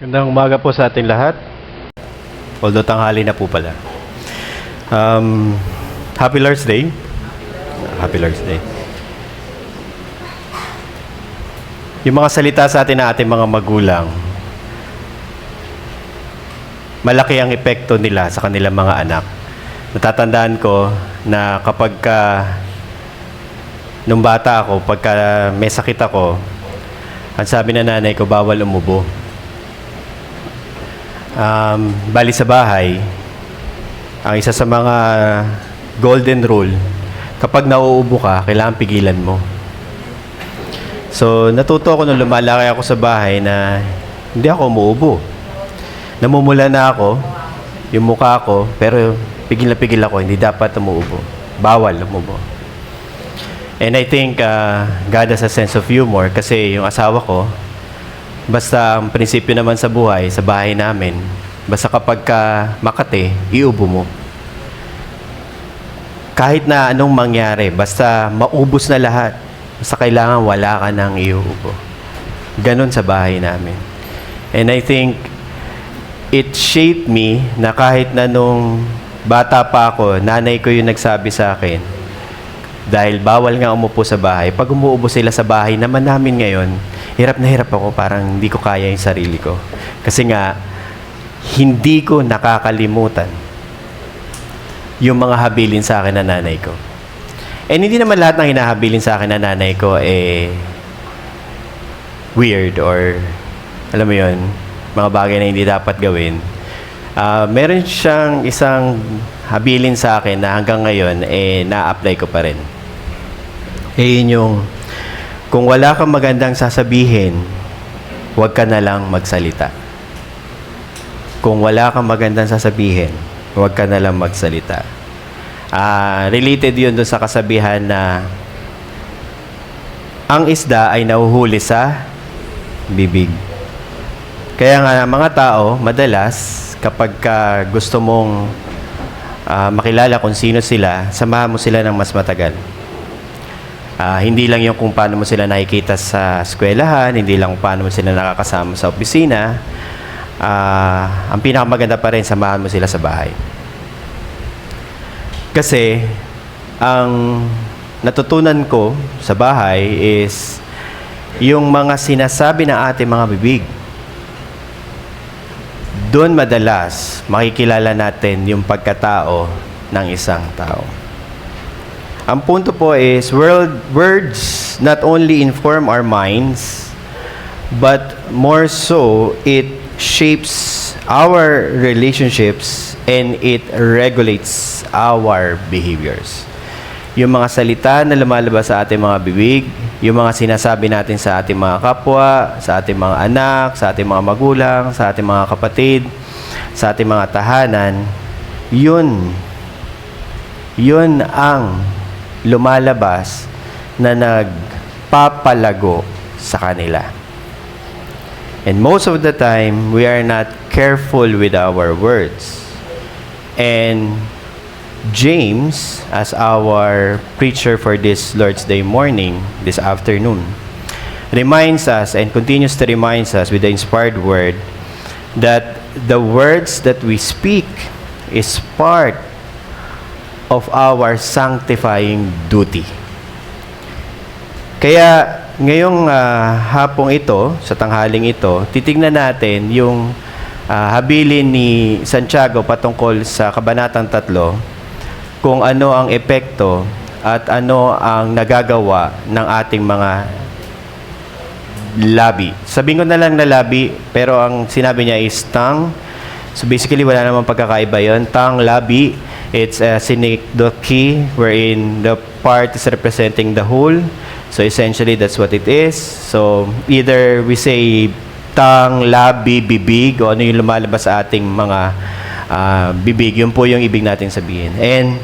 Magandang umaga po sa ating lahat. Although tanghali na po pala. Happy Lord's Day. Happy Lord's Day. Yung mga salita sa atin ng ating mga magulang, malaki ang epekto nila sa kanilang mga anak. Natatandaan ko na kapag nung bata ako, pagka may sakit ako, ang sabi na nanay ko, bawal umubo. Bali sa bahay, ang isa sa mga golden rule, kapag nauubo ka, kailangan pigilan mo. So, natuto ako nung lumalaki ako sa bahay na hindi ako umuubo. Namumula na ako, yung mukha ko, pero pigil na pigil ako, hindi dapat umuubo. Bawal umuubo. And I think God has a sense of humor kasi yung asawa ko, basta ang prinsipyo naman sa buhay, sa bahay namin, basta kapag makate, iubo mo. Kahit na anong mangyari, basta maubos na lahat, basta kailangan wala ka nang iuubo. Ganon sa bahay namin. And I think, it shaped me na kahit na nung bata pa ako, nanay ko yung nagsabi sa akin, dahil bawal nga umupo sa bahay, pag umuubo sila sa bahay naman namin ngayon, hirap na hirap ako, parang hindi ko kaya yung sarili ko. Kasi nga, hindi ko nakakalimutan yung mga habilin sa akin na nanay ko. And hindi naman lahat ng hinahabilin sa akin na nanay ko weird or, alam mo yun, mga bagay na hindi dapat gawin. Meron siyang isang habilin sa akin na hanggang ngayon, na-apply ko pa rin. Yun yung, kung wala kang magandang sasabihin, huwag ka na lang magsalita. Kung wala kang magandang sasabihin, huwag ka na lang magsalita. Related yun doon sa kasabihan na ang isda ay nahuhuli sa bibig. Kaya nga mga tao, madalas, kapag gusto mong makilala kung sino sila, samahan mo sila ng mas matagal. Hindi lang yung kung paano mo sila nakikita sa eskwelahan, hindi lang kung paano mo sila nakakasama sa opisina. Ang pinakamaganda pa rin, samahan mo sila sa bahay. Kasi, ang natutunan ko sa bahay is yung mga sinasabi ng ating mga bibig. Doon madalas makikilala natin yung pagkatao ng isang tao. Ang punto po is, words not only inform our minds, but more so, it shapes our relationships and it regulates our behaviors. Yung mga salita na lumalabas sa ating mga bibig, yung mga sinasabi natin sa ating mga kapwa, sa ating mga anak, sa ating mga magulang, sa ating mga kapatid, sa ating mga tahanan, yun ang lumalabas na nagpapalago sa kanila. And most of the time, we are not careful with our words. And James, as our preacher for this Lord's Day morning, this afternoon, reminds us and continues to remind us with the inspired word that the words that we speak is part of our sanctifying duty. Kaya ngayong hapong ito, sa tanghaling ito, titignan natin yung habilin ni Santiago patungkol sa Kabanatang 3, kung ano ang epekto at ano ang nagagawa ng ating mga labi. Sabihin ko na lang na labi, pero ang sinabi niya is tongue. So basically, wala namang pagkakaiba yun. Tongue, labi, it's a synecdoche wherein the part is representing the whole. So essentially, that's what it is. So either we say tongue, labi, bibig, o ano yung lumalabas sa ating mga bibig. Yun po yung ibig natin sabihin. And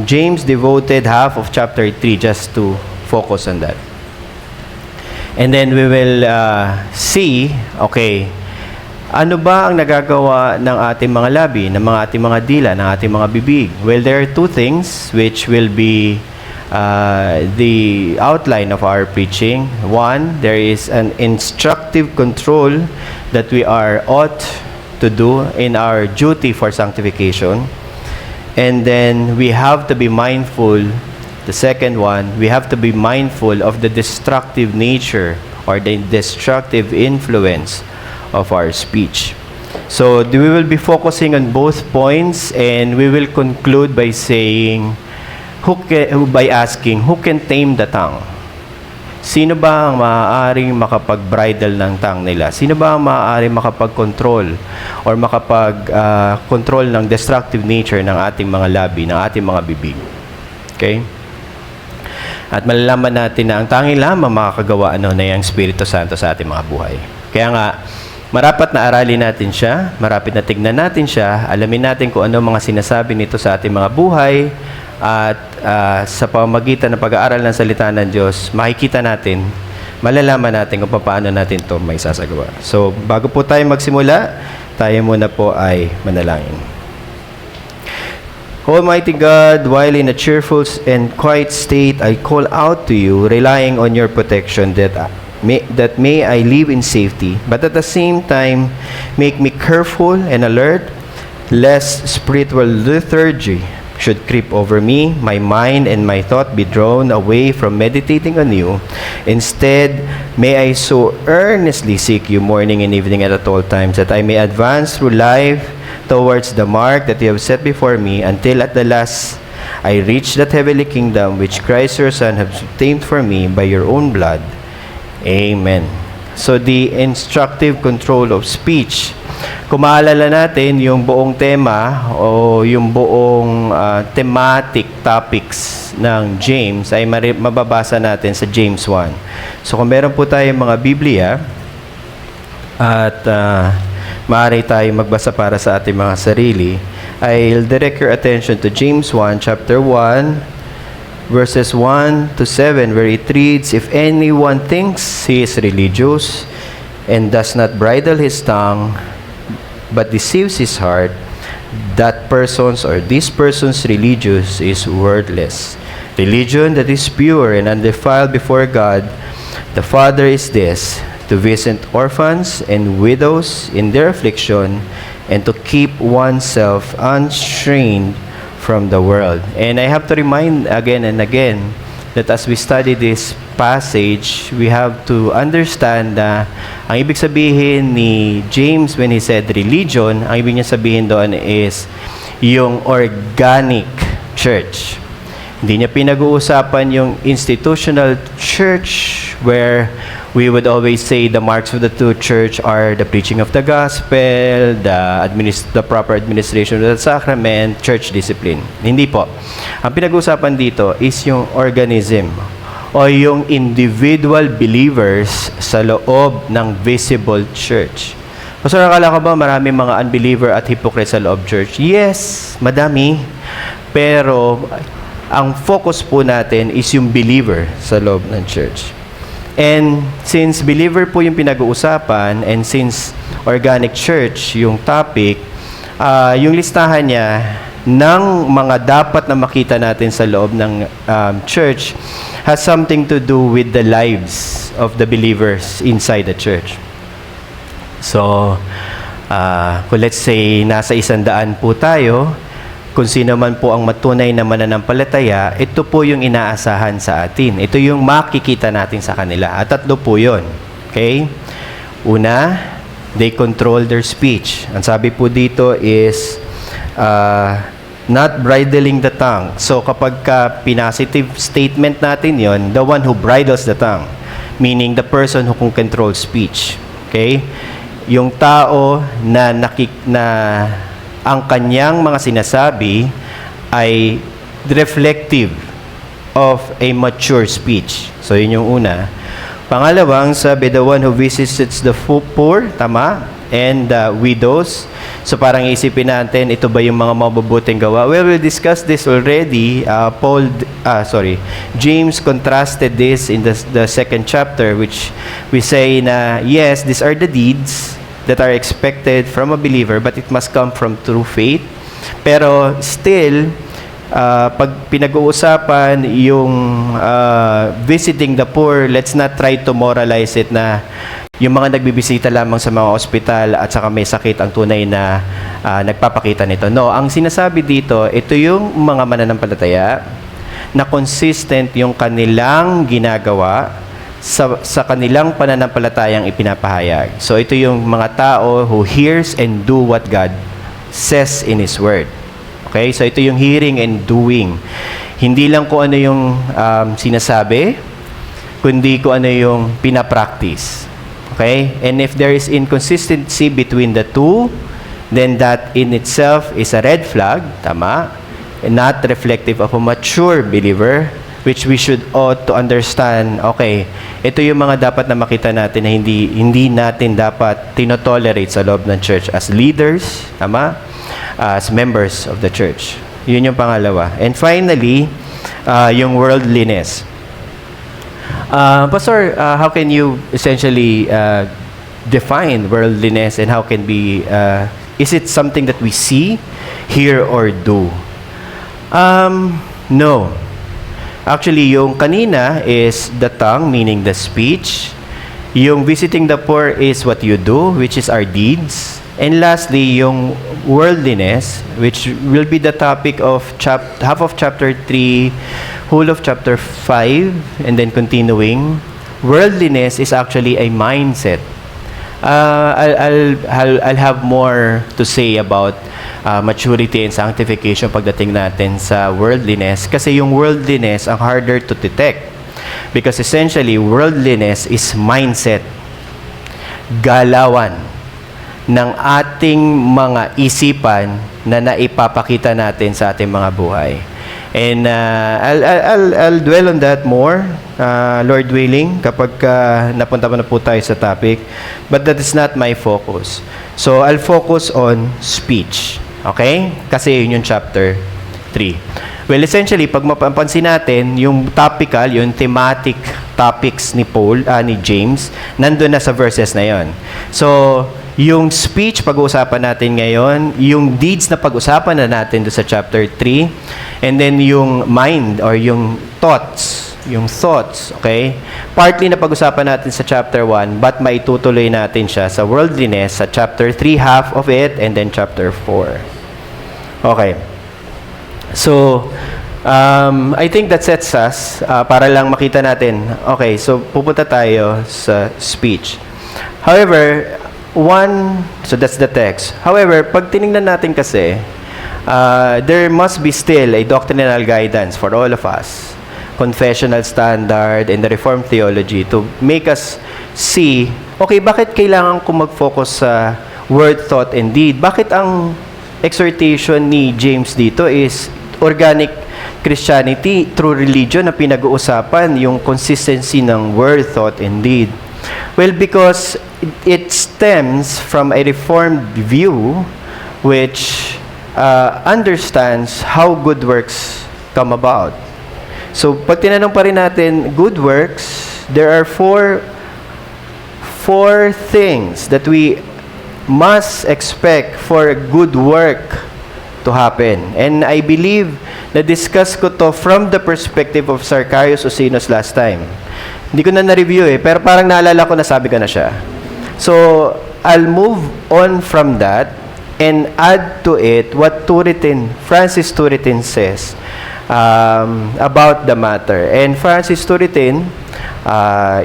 James devoted half of chapter 3 just to focus on that. And then we will see, okay, ano ba ang nagagawa ng ating mga labi, ng ating mga dila, ng ating mga bibig? Well, there are two things which will be the outline of our preaching. One, there is an instructive control that we are ought to do in our duty for sanctification. And then we have to be mindful, the second one, we have to be mindful of the destructive nature or the destructive influence of our speech. So we will be focusing on both points, and we will conclude by saying, by asking, who can tame the tongue? Sino ba ang maaaring makapag-bridle ng tongue nila? Sino ba ang maaaring makapag-control or makapag-control ng destructive nature ng ating mga labi, ng ating mga bibig? Okay? At malalaman natin na ang tanging lamang makakagawa na yung Espiritu Santo sa ating mga buhay. Kaya nga, marapat na aralin natin siya, marapit na tignan natin siya, alamin natin kung ano mga sinasabi nito sa ating mga buhay, at sa pamamagitan ng pag-aaral ng salita ng Diyos, makikita natin, malalaman natin kung paano natin ito may sasagawa. So, bago po tayo magsimula, tayo muna po ay manalangin. Almighty God, while in a cheerful and quiet state, I call out to you, relying on your protection that may I live in safety, but at the same time, make me careful and alert, lest spiritual lethargy should creep over me, my mind and my thought be drawn away from meditating on you. Instead, may I so earnestly seek you morning and evening at all times, that I may advance through life towards the mark that you have set before me, until at the last I reach that heavenly kingdom which Christ your Son has obtained for me by your own blood. Amen. So the instructive control of speech. Kung maalala natin, yung buong tema o yung buong thematic topics ng James ay mababasa natin sa James 1. So kung meron po tayong mga Biblia at maaari tayo magbasa para sa ating mga sarili, I'll direct your attention to James 1, chapter 1, verses 1 to 7, where it reads, "If anyone thinks he is religious and does not bridle his tongue, but deceives his heart, that person's or this person's religious is worthless. Religion that is pure and undefiled before God, the Father, is this, to visit orphans and widows in their affliction, and to keep oneself unstrained from the world." And I have to remind again and again that as we study this passage, we have to understand na ang ibig sabihin ni James when he said religion, ang ibig niya sabihin doon is yung organic church. Hindi niya pinag-uusapan yung institutional church where we would always say the marks of the true church are the preaching of the gospel, the proper administration of the sacrament, church discipline. Hindi po. Ang pinag-uusapan dito is yung organism o yung individual believers sa loob ng visible church. So, nakala ko ba maraming mga unbeliever at hypocrite sa loob church? Yes, madami. Pero ang focus po natin is yung believer sa loob ng church. And since believer po yung pinag-uusapan, and since organic church yung topic, yung listahan niya ng mga dapat na makita natin sa loob ng church has something to do with the lives of the believers inside the church. So, kung let's say nasa 100 po tayo, kung sino man po ang matunay na mananampalataya, ito po yung inaasahan sa atin. Ito yung makikita natin sa kanila. At 3 po yun. Okay? Una, they control their speech. Ang sabi po dito is, not bridling the tongue. So, kapag pinasitive statement natin yon, the one who bridles the tongue, meaning the person who can control speech. Okay? Yung tao na ang kanyang mga sinasabi ay reflective of a mature speech. So, yun yung una. Pangalawang, sabi, the one who visits the poor, tama, and widows. So, parang isipin natin, ito ba yung mga mabubuting gawa? Well, we discussed this already. James contrasted this in the second chapter, which we say na, yes, these are the deeds that are expected from a believer, but it must come from true faith. Pero still, pag pinag-uusapan yung visiting the poor, let's not try to moralize it na yung mga nagbibisita lamang sa mga ospital at saka may sakit ang tunay na nagpapakita nito. No, ang sinasabi dito, ito yung mga mananampalataya na consistent yung kanilang ginagawa sa kanilang pananampalatayang ipinapahayag. So ito yung mga tao who hears and do what God says in His Word. Okay? So ito yung hearing and doing. Hindi lang kung ano yung sinasabi, kundi kung ano yung pinapractice. Okay? And if there is inconsistency between the two, then that in itself is a red flag, tama, and not reflective of a mature believer, which we should ought to understand, okay, ito yung mga dapat na makita natin na hindi natin dapat tinotolerate sa loob ng church as leaders, tama, as members of the church. Yun yung pangalawa. And finally, yung worldliness. Pastor, how can you essentially define worldliness, and how can be, is it something that we see, hear, or do? No. Actually, yung kanina is the tongue, meaning the speech. Yung visiting the poor is what you do, which is our deeds. And lastly, yung worldliness, which will be the topic of half of chapter 3, whole of chapter 5, and then continuing. Worldliness is actually a mindset. I'll have more to say about maturity and sanctification pagdating natin sa worldliness, kasi yung worldliness ang harder to detect, because essentially worldliness is mindset, galawan ng ating mga isipan na naipapakita natin sa ating mga buhay. And I'll dwell on that more, Lord willing, kapag napunta pa na po tayo sa topic. But that is not my focus. So I'll focus on speech. Okay? Kasi yun yung chapter 3. Well, essentially, pag mapapansin natin, yung topical, yung thematic topics ni James, nandun na sa verses na yon. So, yung speech, pag-uusapan natin ngayon, yung deeds na pag-usapan na natin doon sa chapter 3, and then yung mind or yung thoughts, okay? Partly na pag-usapan natin sa chapter 1, but maitutuloy natin siya sa worldliness sa chapter 3, half of it, and then chapter 4. Okay. So, I think that sets us, para lang makita natin, okay, so pupunta tayo sa speech. However, so that's the text. However, pag tinignan natin kasi, there must be still a doctrinal guidance for all of us, confessional standard, and the Reformed theology to make us see, okay, bakit kailangan ko mag-focus sa word, thought, and deed? Bakit ang exhortation ni James dito is organic Christianity through religion na pinag-uusapan, yung consistency ng word, thought, and deed? Well, because it stems from a Reformed view which understands how good works come about. So, pag tinanong pa rin natin, good works, there are four things that we must expect for good work to happen. And I believe na-discuss ko to from the perspective of Sarcarius Osinus last time. Hindi ko na na-review pero parang naalala ko, nasabi ko na siya. So, I'll move on from that and add to it what Francis Turretin says about the matter. And Francis Turretin,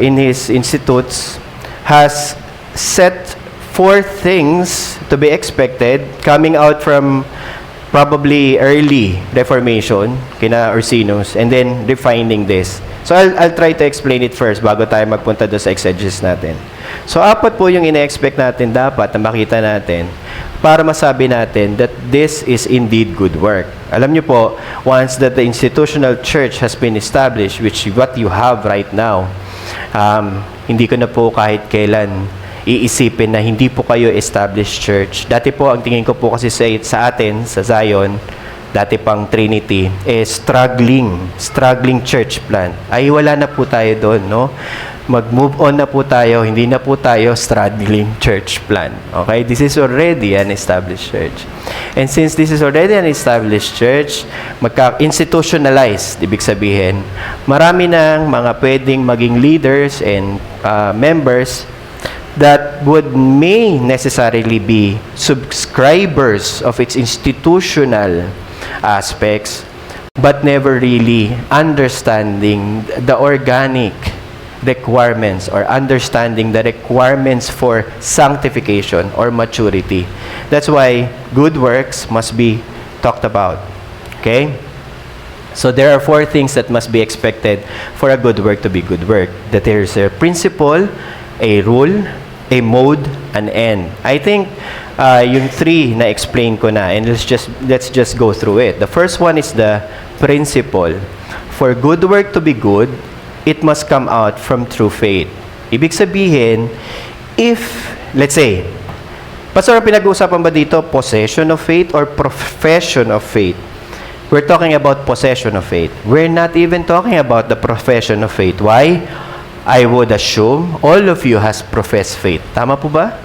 in his institutes, has set 4 things to be expected coming out from probably early Reformation, kina Ursinus, and then refining this. So I'll try to explain it first bago tayo magpunta doon sa exegesis natin. So 4 po yung ina-expect natin dapat na makita natin para masabi natin that this is indeed good work. Alam niyo po, once that the institutional church has been established, which is what you have right now, hindi ko na po kahit kailan iisipin na hindi po kayo established church. Dati po, ang tingin ko po kasi sa atin, sa Zion, dati pang Trinity, struggling church plant. Ay, wala na po tayo doon, no? Mag-move on na po tayo, hindi na po tayo struggling church plant. Okay? This is already an established church. And since this is already an established church, institutionalized, ibig sabihin, marami ng mga pwedeng maging leaders and members that may necessarily be subscribers of its institutional aspects, but never really understanding the organic requirements or understanding the requirements for sanctification or maturity. That's why good works must be talked about. Okay? So there are 4 things that must be expected for a good work to be good work. That there is a principle, a rule, a mode, an end. I think yung 3 na explain ko na, and let's just go through it. The first one is the principle. For good work to be good, it must come out from true faith. Ibig sabihin, if, let's say, Pastor, pinag-uusapan ba dito possession of faith or profession of faith? We're talking about possession of faith. We're not even talking about the profession of faith. Why? I would assume all of you has professed faith. Tama po ba?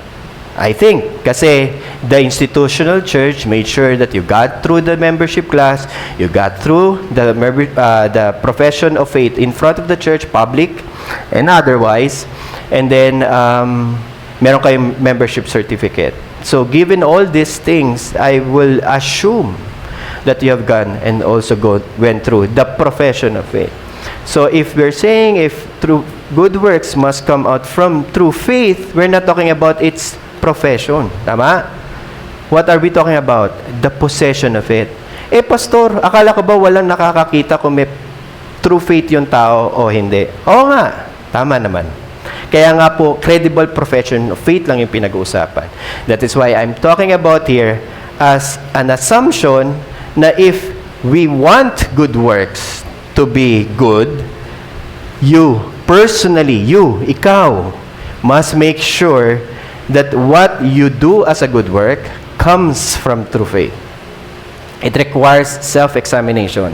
I think. Kasi the institutional church made sure that you got through the membership class, you got through the profession of faith in front of the church, public and otherwise, and then meron kayong membership certificate. So given all these things, I will assume that you have gone and also went through the profession of faith. So if we're saying if true good works must come out from true faith, we're not talking about its profession. Tama? What are we talking about? The possession of it. Pastor, akala ko ba walang nakakakita kung may true faith yung tao o hindi? Oo nga. Tama naman. Kaya nga po, credible profession of faith lang yung pinag-uusapan. That is why I'm talking about here as an assumption na if we want good works to be good, you, personally, ikaw, must make sure that what you do as a good work comes from true faith. It requires self-examination.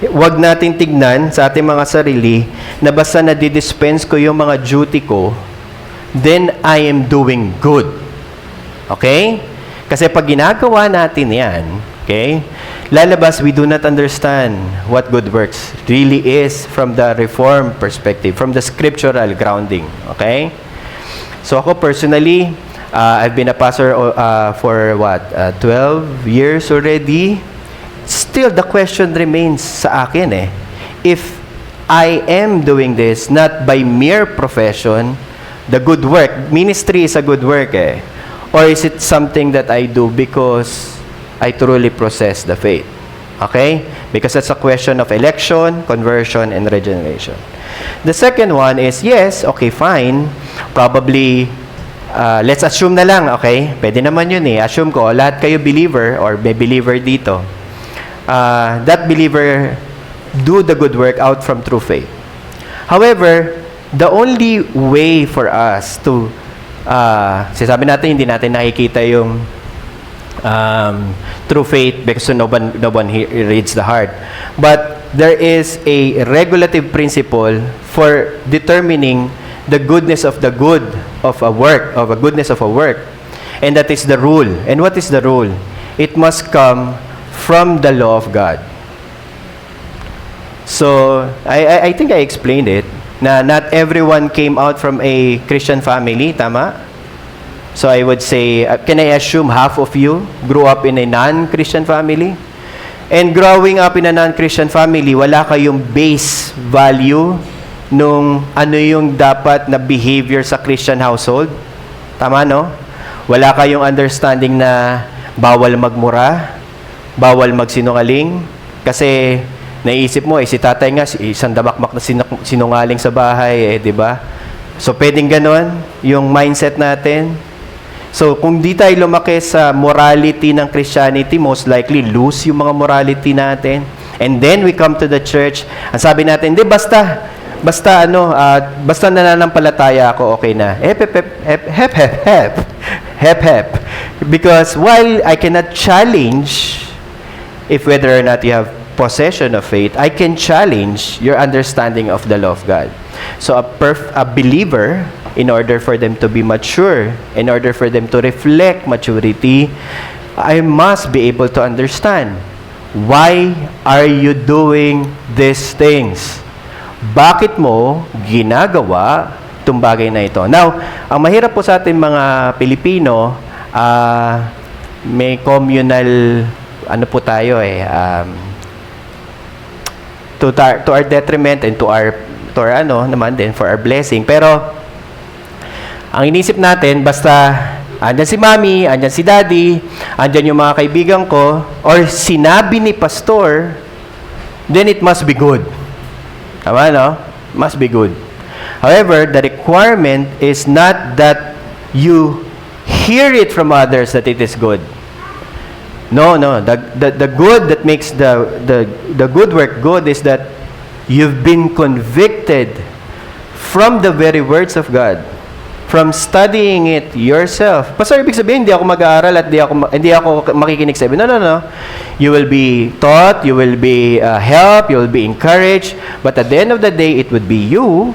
Huwag natin tignan sa ating mga sarili na basta nadidispense ko yung mga duty ko, then I am doing good. Okay? Kasi pag ginagawa natin yan, okay, lalabas, we do not understand what good works really is from the Reformed perspective, from the scriptural grounding. Okay? So ako personally, I've been a pastor for 12 years already. Still, the question remains sa akin if I am doing this not by mere profession, the good work, ministry is a good work or is it something that I do because I truly possess the faith? Okay? Because that's a question of election, conversion, and regeneration. The second one is, yes, okay, fine. Probably, let's assume na lang, okay? Pwede naman yun Assume ko, lahat kayo believer or may believer dito. That believer do the good work out from true faith. However, the only way for us to, sasabi natin, hindi natin nakikita yung true faith because no one reads the heart. But there is a regulative principle for determining the goodness of the good of a work, of a goodness of a work. And that is the rule. And what is the rule? It must come from the law of God. So, I think I explained it, na not everyone came out from a Christian family, tama? So I would say, can I assume half of you grew up in a non-Christian family? And growing up in a non-Christian family, wala kayong base value nung ano yung dapat na behavior sa Christian household? Tama, no? Wala kayong understanding na bawal magmura, bawal magsinungaling, kasi naisip mo, si tatay nga, isang damakmak na sinungaling sa bahay, di ba? So, pwedeng ganon yung mindset natin. So, kung di tayo lumaki sa morality ng Christianity, most likely lose yung mga morality natin. And then we come to the church, ang sabi natin, basta nananampalataya ako, okay na. Hep. Because while I cannot challenge if whether or not you have possession of faith, I can challenge your understanding of the law of God. So a believer, in order for them to be mature, in order for them to reflect maturity, I must be able to understand, why are you doing these things? Bakit mo ginagawa itong bagay na ito? Now, ang mahirap po sa ating mga Pilipino, may communal, ano po tayo to our detriment and to our ano naman din, for our blessing. Pero, ang inisip natin, basta andyan si mami, andyan si daddy, andyan yung mga kaibigan ko, or sinabi ni pastor, then it must be good. Tama, no? Must be good. However, the requirement is not that you hear it from others that it is good. No. The good that makes the good work good is that you've been convicted from the very words of God, from studying it yourself. Pastor, ibig sabihin, hindi ako mag-aaral at hindi ako makikinig sa iba. No. You will be taught, you will be helped, you will be encouraged, but at the end of the day, it would be you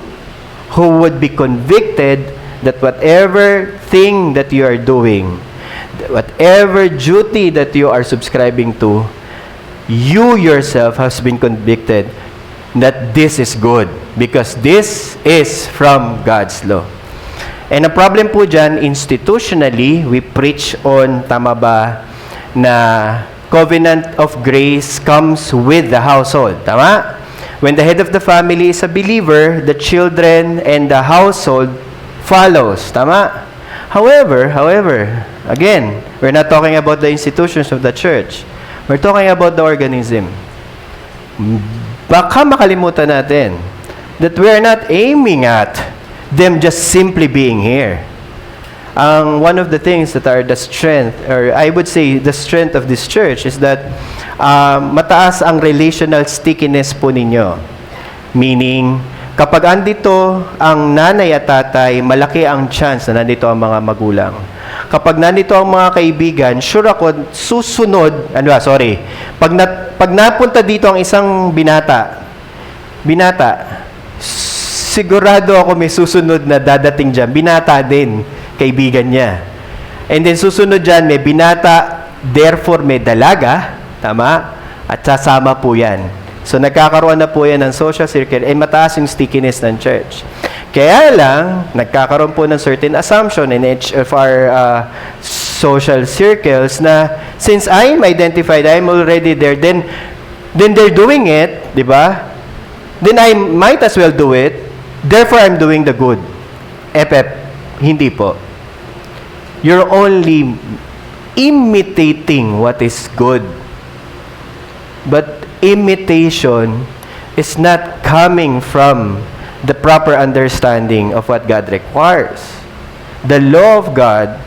who would be convicted that whatever thing that you are doing, whatever duty that you are subscribing to, you yourself has been convicted that this is good because this is from God's law. And ang problem po dyan, institutionally, we preach on, tama ba, na covenant of grace comes with the household. Tama? When the head of the family is a believer, the children and the household follows. Tama? However, again, we're not talking about the institutions of the church. We're talking about the organism. Baka makalimutan natin that we are not aiming at them just simply being here. One of the things that are the strength, or I would say the strength of this church is that mataas ang relational stickiness po ninyo. Meaning, kapag andito ang nanay at tatay, malaki ang chance na nandito ang mga magulang. Kapag nandito ang mga kaibigan, sure ako, susunod, pag napunta dito ang isang binata, sigurado ako may susunod na dadating dyan, binata din, kaibigan niya. And then susunod dyan, may binata, therefore may dalaga, tama? At sasama po yan. So nagkakaroon na po yan ng social circle, mataas yung stickiness ng church. Kaya lang, nagkakaroon po ng certain assumption in each of our social circles na since I'm identified, I'm already there, then they're doing it, di ba? Then I might as well do it, therefore I'm doing the good. Hindi po. You're only imitating what is good. But imitation is not coming from the proper understanding of what God requires. The law of God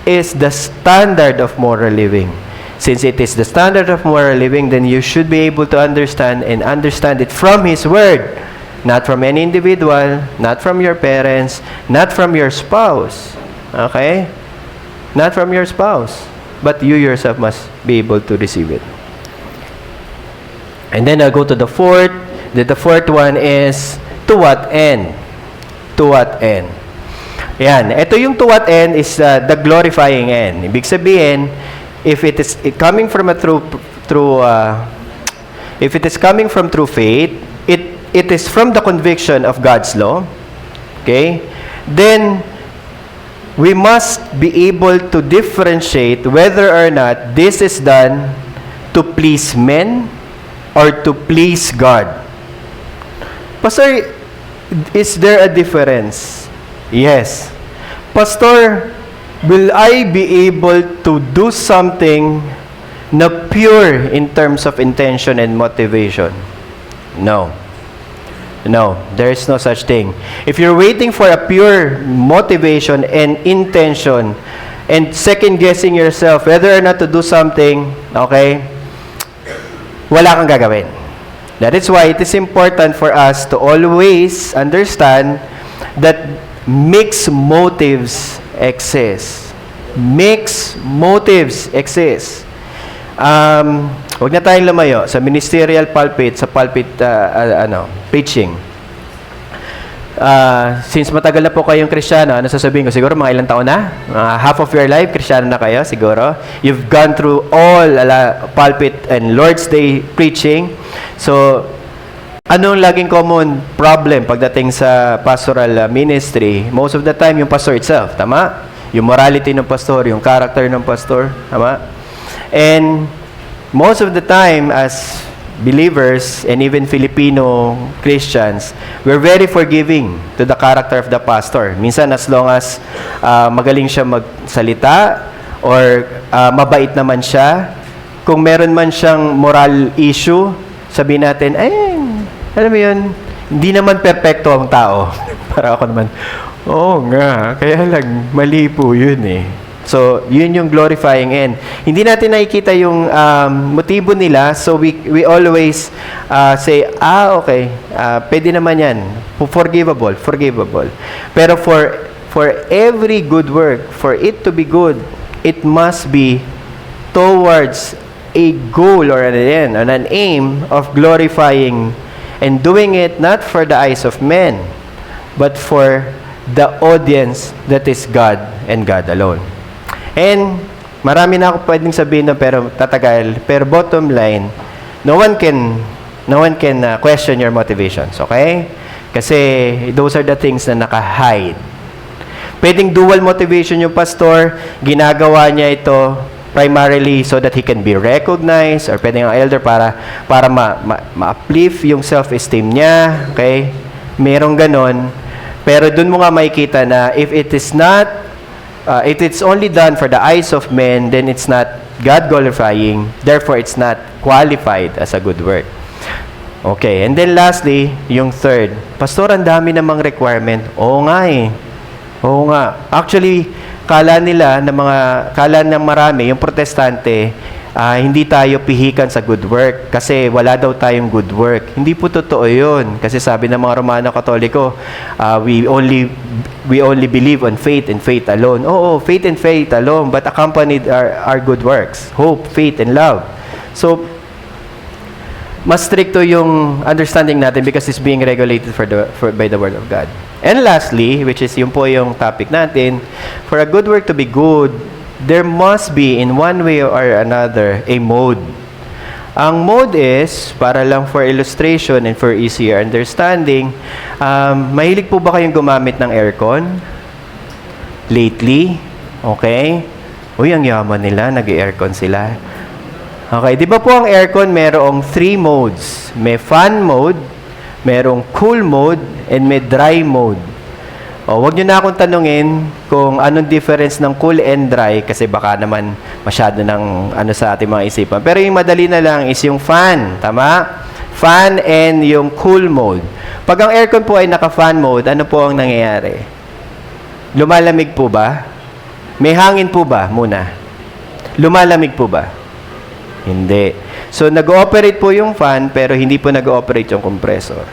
is the standard of moral living. Since it is the standard of moral living, then you should be able to understand it from His Word. Not from any individual, not from your parents, not from your spouse. Okay? Not from your spouse. But you yourself must be able to receive it. And then I'll go to the fourth. The fourth one is, to what end? To what end? Yan. Ito yung to what end is the glorifying end. Ibig sabihin, if it is coming from if it is coming from true faith, it is from the conviction of God's law. Okay? Then we must be able to differentiate whether or not this is done to please men or to please God. Pastor, is there a difference? Yes. Pastor, will I be able to do something na pure in terms of intention and motivation? No. No, there is no such thing. If you're waiting for a pure motivation and intention and second-guessing yourself whether or not to do something, okay, wala kang gagawin. That is why it is important for us to always understand that mixed motives exist. Mixed motives exist. Huwag na tayong lumayo sa ministerial pulpit, sa pulpit preaching. Since matagal na po kayong Kristiyano, ano sasabihin ko? Siguro mga ilang taon na? Half of your life, Kristiyano na kayo, siguro. You've gone through all pulpit and Lord's Day preaching. So, anong laging common problem pagdating sa pastoral ministry? Most of the time, yung pastor itself, tama? Yung morality ng pastor, yung character ng pastor, tama? And most of the time, as believers and even Filipino Christians, we're very forgiving to the character of the pastor. Minsan, as long as magaling siya magsalita or mabait naman siya, kung meron man siyang moral issue, sabihin natin, alam mo yun, hindi naman perpekto ang tao. Para ako naman, oo nga, kaya lang, mali po yun eh. So, yun yung glorifying end. Hindi natin nakikita yung motibo nila, so we always say, okay, pwede naman yan. Forgivable. Pero for every good work, for it to be good, it must be towards a goal or an aim of glorifying and doing it not for the eyes of men, but for the audience that is God and God alone. And marami na ako pwedeng sabihin na pero tatagal. Pero bottom line, no one can question your motivations, okay? Kasi those are the things na naka-hide. Pwedeng dual motivation yung pastor, ginagawa niya ito primarily so that he can be recognized, or pwedeng ang elder para ma-uplift yung self-esteem niya, okay? Merong ganon. Pero dun mo nga makikita na if it's only done for the eyes of men, then it's not God glorifying, therefore it's not qualified as a good work. Okay, and then lastly, yung third, pastor, ang dami namang requirement. Oo nga. Actually, kala ng marami, yung protestante, hindi tayo pihikan sa good work kasi wala daw tayong good work. Hindi po totoo yun. Kasi sabi ng mga Romano Katoliko, we only believe on faith and faith alone. Oo, faith and faith alone, but accompanied are good works. Hope, faith, and love. So, mas stricto yung understanding natin because it's being regulated by the Word of God. And lastly, which is yung po yung topic natin, for a good work to be good, there must be, in one way or another, a mode. Ang mode is, para lang for illustration and for easier understanding, mahilig po ba kayong gumamit ng aircon? Lately? Okay? Uy, ang yaman nila, nag-aircon sila. Okay, di ba po ang aircon merong 3 modes? May fan mode, merong cool mode, and may dry mode. Huwag nyo na akong tanungin kung anong difference ng cool and dry kasi baka naman masyado ng sa ating mga isipan. Pero yung madali na lang is yung fan, tama? Fan and yung cool mode. Pag ang aircon po ay naka-fan mode, ano po ang nangyayari? Lumalamig po ba? May hangin po ba muna? Lumalamig po ba? Hindi. So, nag-ooperate po yung fan pero hindi po nag-ooperate yung compressor.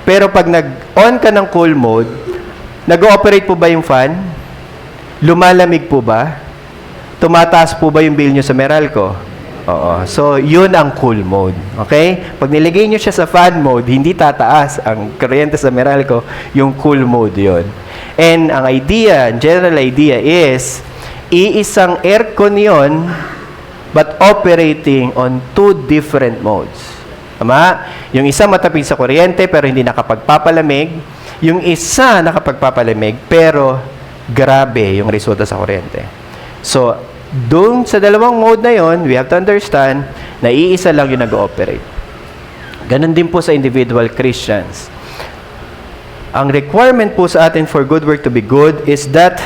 Pero pag nag-on ka ng cool mode, nag-ooperate po ba yung fan? Lumalamig po ba? Tumataas po ba yung bill nyo sa Meralco? Oo. So, yun ang cool mode. Okay? Pag nilagay nyo siya sa fan mode, hindi tataas ang kuryente sa Meralco, yung cool mode yun. And ang general idea is, iisang aircon yun, but operating on 2 different modes. Tama? Yung isa matapig sa kuryente, pero hindi nakapagpapalamig. Yung isa nakapagpapalamig, pero grabe yung resulta sa kuryente. So, doon sa dalawang mode na yon, we have to understand na iisa lang yung nag-ooperate. Ganon din po sa individual Christians. Ang requirement po sa atin for good work to be good is that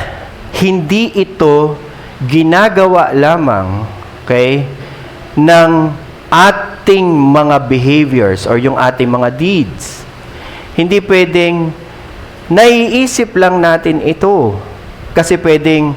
hindi ito ginagawa lamang, okay, ng ating mga behaviors or yung ating mga deeds. Hindi pwedeng naiisip lang natin ito. Kasi pwedeng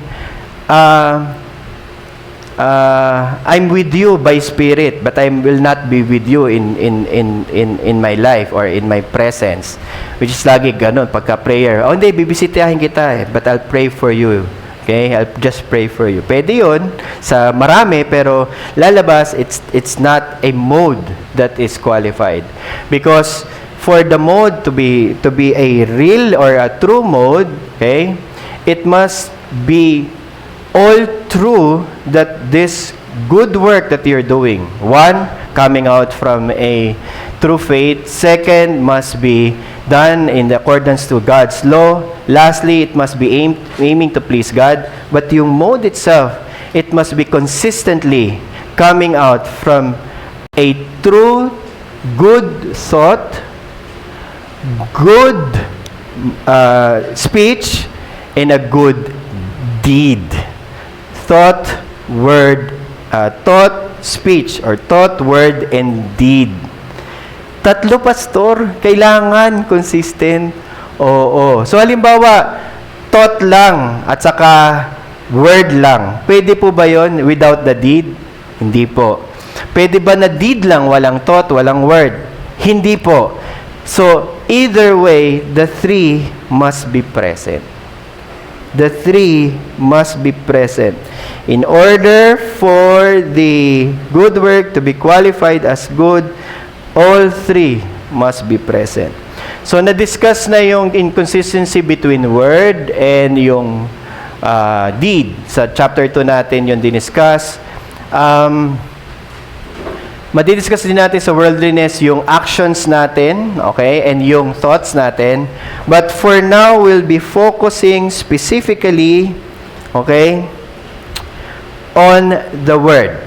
I'm with you by spirit, but I will not be with you in my life or in my presence. Which is lagi ganun, pagka prayer. Hindi, bibisitahin kita but I'll pray for you. Okay? I'll just pray for you. Pwede yun sa marami, pero lalabas, it's not a mode that is qualified. Because for the mode to be a real or a true mode, okay, it must be all true that this good work that you're doing. One, coming out from a true faith. Second, must be done in accordance to God's law. Lastly, it must be aiming to please God. But yung mode itself, it must be consistently coming out from a true, good thought, good speech, and a good deed. Thought, speech, or thought, word, and deed. Tatlo, pastor. Kailangan consistent. Oo. So, halimbawa, thought lang at saka word lang. Pwede po ba yon without the deed? Hindi po. Pwede ba na deed lang, walang thought, walang word? Hindi po. So, either way, the three must be present. The three must be present. In order for the good work to be qualified as good, all three must be present. So, na-discuss na yung inconsistency between word and yung deed. Sa chapter 2 natin yung diniscuss. Madidiscuss din natin sa worldliness yung actions natin, okay, and yung thoughts natin. But for now, we'll be focusing specifically, okay, on the word.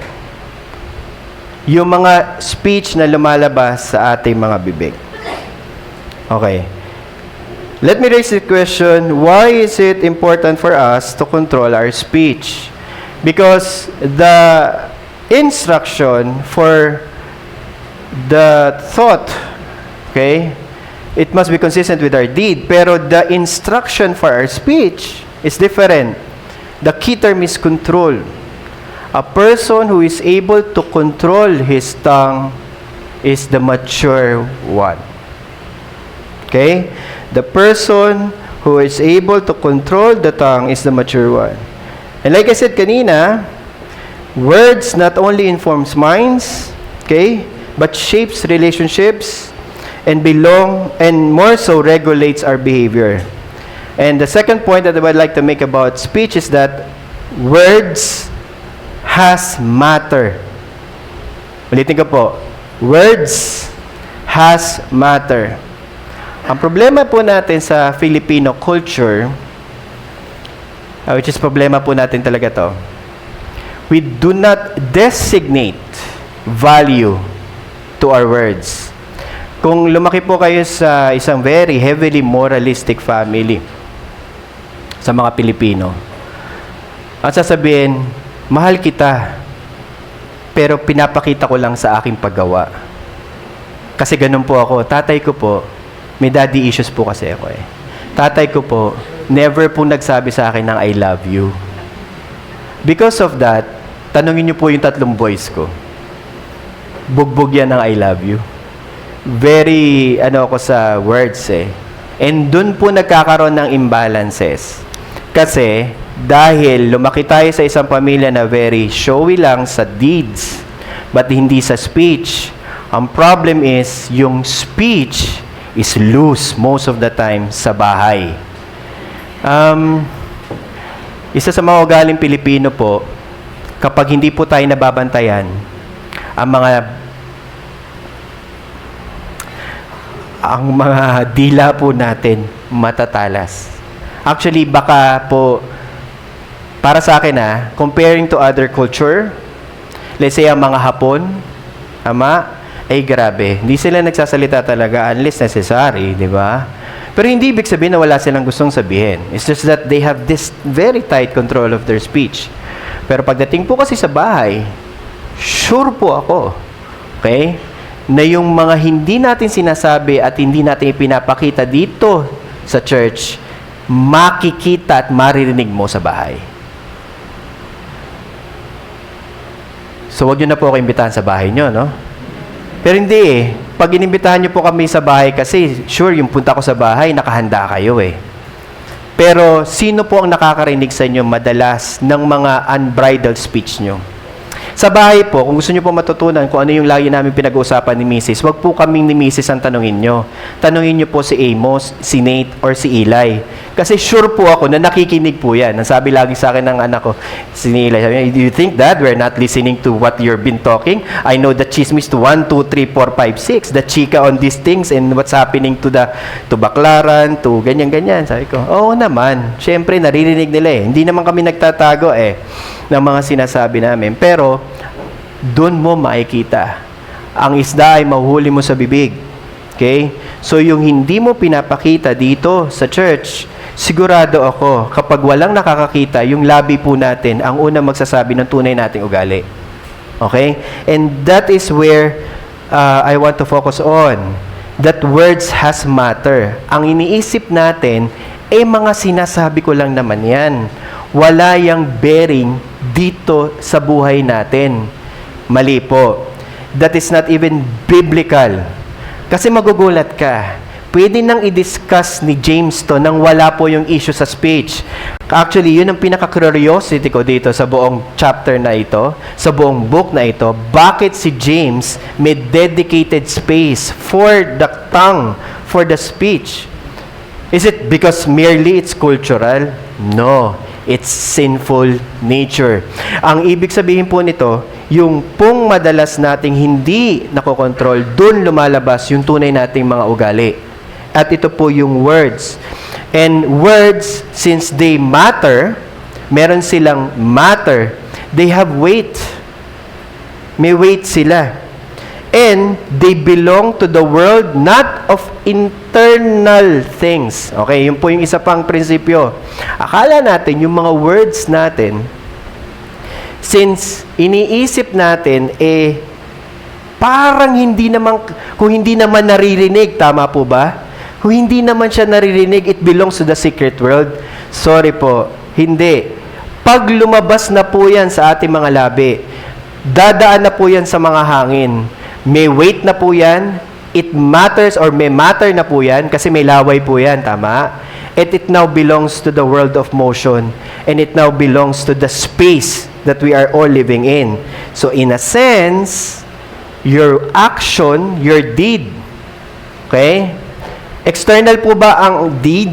Yung mga speech na lumalabas sa ating mga bibig. Okay. Let me raise the question, why is it important for us to control our speech? Because the instruction for the thought, okay, it must be consistent with our deed. Pero the instruction for our speech is different. The key term is control. A person who is able to control his tongue is the mature one. Okay? The person who is able to control the tongue is the mature one. And like I said kanina, words not only informs minds, okay, but shapes relationships and more so regulates our behavior. And the second point that I would like to make about speech is that words has matter. Ulitin ko po. Words has matter. Ang problema po natin sa Filipino culture, which is problema po natin talaga to, we do not designate value to our words. Kung lumaki po kayo sa isang very heavily moralistic family sa mga Pilipino, at sasabihin, mahal kita, pero pinapakita ko lang sa aking paggawa. Kasi ganun po ako. Tatay ko po, may daddy issues po kasi ako eh. Tatay ko po, never po nagsabi sa akin ng I love you. Because of that, tanungin niyo po yung 3 boys ko. Bugbog yan ng I love you. Very, ako sa words eh. And dun po nagkakaroon ng imbalances. Kasi, dahil lumaki tayo sa isang pamilya na very showy lang sa deeds, but hindi sa speech, ang problem is, yung speech is loose most of the time sa bahay. Isa sa mga ugaling Pilipino po, kapag hindi po tayo nababantayan, ang mga dila po natin matatalas. Actually, baka po, para sa akin comparing to other culture, let's say ang mga Hapon, ay grabe. Hindi sila nagsasalita talaga unless necessary, di ba? Pero hindi ibig sabihin na wala silang gustong sabihin. It's just that they have this very tight control of their speech. Pero pagdating po kasi sa bahay, sure po ako, okay, na yung mga hindi natin sinasabi at hindi natin ipinapakita dito sa church, makikita at maririnig mo sa bahay. So, wag nyo na po ako imbitahan sa bahay nyo, no? Pero hindi eh. Pag inimbitahan nyo po kami sa bahay kasi, sure, yung punta ko sa bahay, nakahanda kayo eh. Pero sino po ang nakakarinig sa inyo madalas ng mga unbridled speech nyo? Sa bahay po, kung gusto nyo po matutunan kung ano yung lagi namin pinag-uusapan ni Mrs., wag po kaming ni Mrs. ang tanungin nyo. Tanungin nyo po si Amos, si Nate, or si Eli. Kasi sure po ako na nakikinig po yan. Ang sabi lagi sa akin ng anak ko, si Eli, sabi niya, "Do you think, Dad, we're not listening to what you've been talking? I know the chismis to 1, 2, 3, 4, 5, 6, the chika on these things and what's happening to Baklaran, to ganyan-ganyan." Sabi ko, oo naman. Siyempre, naririnig nila eh. Hindi naman kami nagtatago ng mga sinasabi namin. Pero, doon mo makikita. Ang isda ay mahuhuli mo sa bibig. Okay? So, yung hindi mo pinapakita dito sa church, sigurado ako, kapag walang nakakakita, yung labi po natin, ang unang magsasabi ng tunay nating ugali. Okay? And that is where I want to focus on. That words has matter. Ang iniisip natin, mga sinasabi ko lang naman yan. Wala yang bearing dito sa buhay natin. Mali po. That is not even biblical. Kasi magugulat ka. Pwede nang i-discuss ni James to nang wala po yung issue sa speech. Actually, yun ang pinaka-curiosity ko dito sa buong chapter na ito, sa buong book na ito. Bakit si James may dedicated space for the tongue, for the speech? Is it because merely it's cultural? No. It's sinful nature. Ang ibig sabihin po nito, yung pong madalas nating hindi nakokontrol, dun lumalabas yung tunay nating mga ugali. At ito po yung words. And words, since they matter, meron silang matter, they have weight. May weight sila. And they belong to the world, not of internal things. Okay, yun po yung isa pang prinsipyo. Akala natin, yung mga words natin, since iniisip natin, parang hindi naman, kung hindi naman naririnig, tama po ba? Kung hindi naman siya naririnig, it belongs to the secret world. Sorry po, hindi. Pag lumabas na po yan sa ating mga labi, dadaan na po yan sa mga hangin. May weight na po yan, it matters or may matter na po yan kasi may laway po yan, tama? And it now belongs to the world of motion and it now belongs to the space that we are all living in. So in a sense, your action, your deed, okay? External po ba ang deed?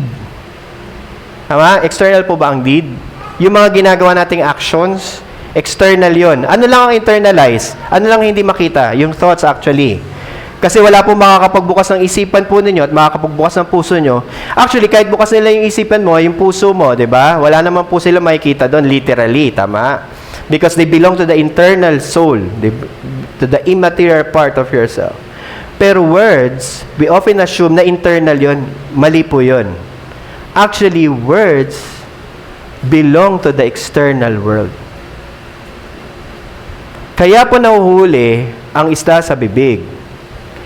Tama? External po ba ang deed? Yung mga ginagawa nating actions, external yon. Ano lang ang internalize? Ano lang hindi makita? Yung thoughts actually. Kasi wala po makakapagbukas ng isipan po ninyo at makakapagbukas ng puso nyo. Actually, kahit bukas nila yung isipan mo, yung puso mo, di ba? Wala naman po sila makikita doon, literally, tama? Because they belong to the internal soul, to the immaterial part of yourself. Pero words, we often assume na internal yon. Mali po yon. Actually, words belong to the external world. Kaya po nahuhuli ang isda sa bibig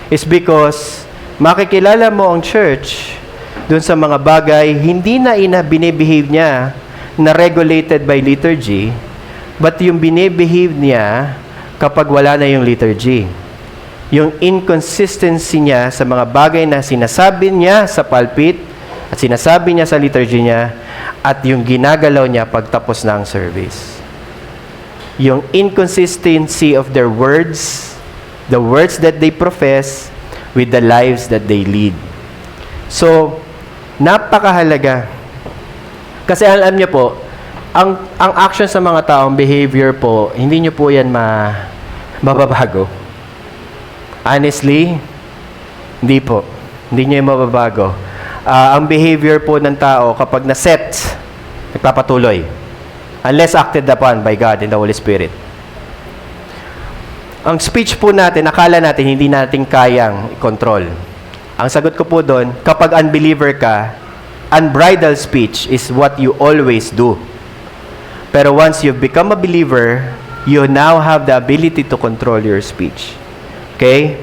is because makikilala mo ang church dun sa mga bagay hindi na binibehave niya na regulated by liturgy, but yung binibehave niya kapag wala na yung liturgy. Yung inconsistency niya sa mga bagay na sinasabi niya sa pulpit at sinasabi niya sa liturgy niya at yung ginagalaw niya pagtapos na ang service. Yung inconsistency of their words, the words that they profess, with the lives that they lead. So, napakahalaga. Kasi alam niyo po, ang action sa mga taong behavior po, hindi niyo po yan mababago. Honestly, hindi po. Hindi niyo yan mababago. Ang behavior po ng tao kapag na-set, nagpapatuloy. Unless acted upon by God and the Holy Spirit. Ang speech po natin, akala natin hindi natin kayang i-control. Ang sagot ko po doon, kapag unbeliever ka, unbridled speech is what you always do. Pero once you've become a believer, you now have the ability to control your speech. Okay?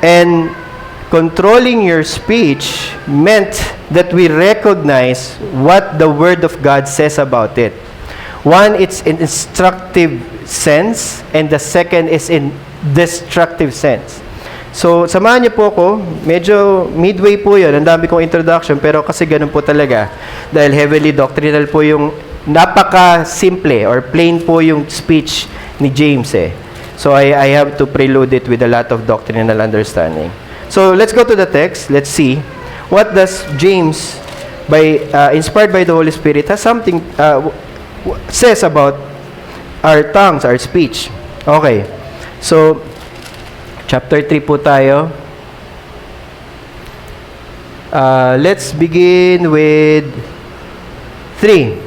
And controlling your speech meant that we recognize what the Word of God says about it. One, it's in instructive sense, and the second is in destructive sense. So, samahan niyo po ako. Medyo midway po yun. Ang dami kong introduction, pero kasi ganun po talaga. Dahil heavily doctrinal po yung napaka-simple or plain po yung speech ni James eh. So, I have to prelude it with a lot of doctrinal understanding. So, let's go to the text. Let's see. What does James, inspired by the Holy Spirit, has something, says about our tongues, our speech. Okay. So, chapter 3 po tayo. Let's begin with 3.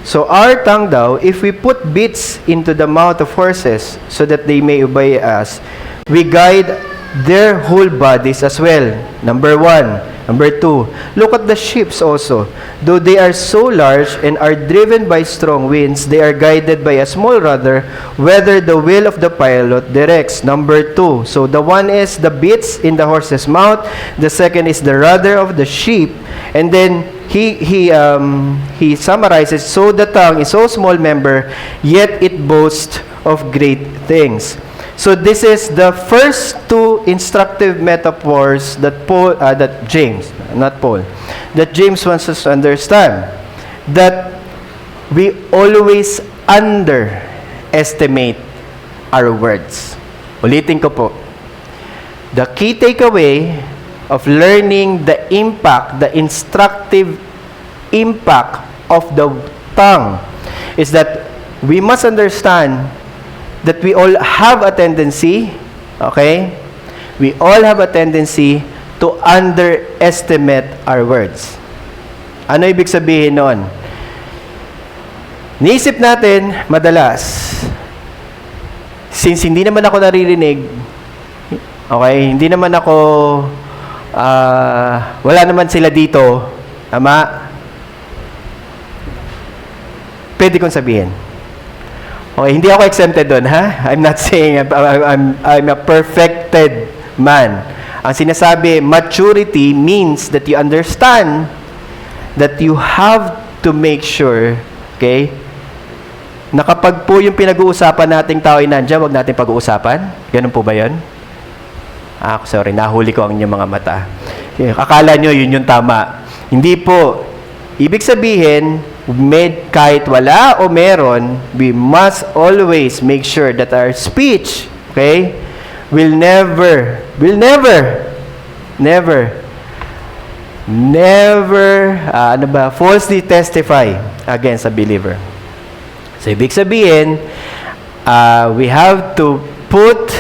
So, our tongue daw, if we put bits into the mouth of horses so that they may obey us, we guide their whole bodies as well. Number 1. Number 2, look at the ships also. Though they are so large and are driven by strong winds, they are guided by a small rudder, whether the will of the pilot directs. Number 2, so the one is the bits in the horse's mouth, the second is the rudder of the ship, and then he summarizes, so the tongue is so small member, yet it boasts of great things. So this is the first two instructive metaphors that James wants us to understand, that we always underestimate our words. Ulitin ko po. The key takeaway of learning the impact, the instructive impact of the tongue is that we must understand that we all have a tendency, okay? We all have a tendency to underestimate our words. Ano ibig sabihin noon? Niisip natin, madalas, since hindi naman ako naririnig, okay, hindi naman ako, wala naman sila dito, tama? Pwede kong sabihin. Okay, hindi ako exempted doon, ha? I'm not saying I'm a perfected man. Ang sinasabi, maturity means that you understand that you have to make sure, okay, na kapag po yung pinag-uusapan nating tao ay nandiyan, wag natin pag-uusapan. Ganun po ba yun? Sorry, nahuli ko ang inyong mga mata. Akala nyo yun yung tama. Hindi po. Ibig sabihin, kahit wala o meron, we must always make sure that our speech, okay, will never falsely testify against a believer. So, ibig sabihin, we have to put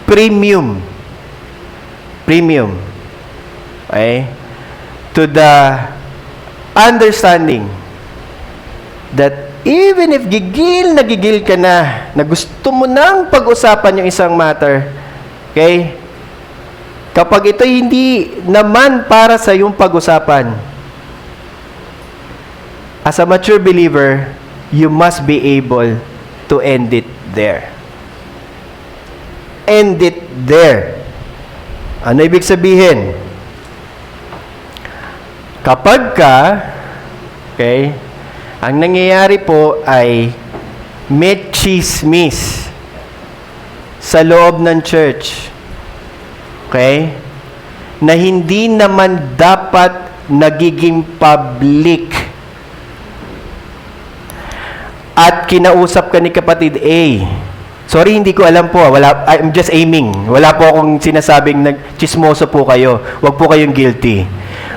premium, okay, to the understanding that even if gigil ka na gusto mo nang pag-usapan yung isang matter, okay, kapag ito hindi naman para sa yung pag-usapan, as a mature believer, you must be able to end it there. End it there. Ano ibig sabihin? Kapag ka, okay, ang nangyayari po ay may chismis sa loob ng church, okay, na hindi naman dapat nagiging public. At kinausap ka ni kapatid A. Sorry, hindi ko alam po. I'm just aiming. Wala po akong sinasabing nagchismoso po kayo. Huwag po kayong guilty.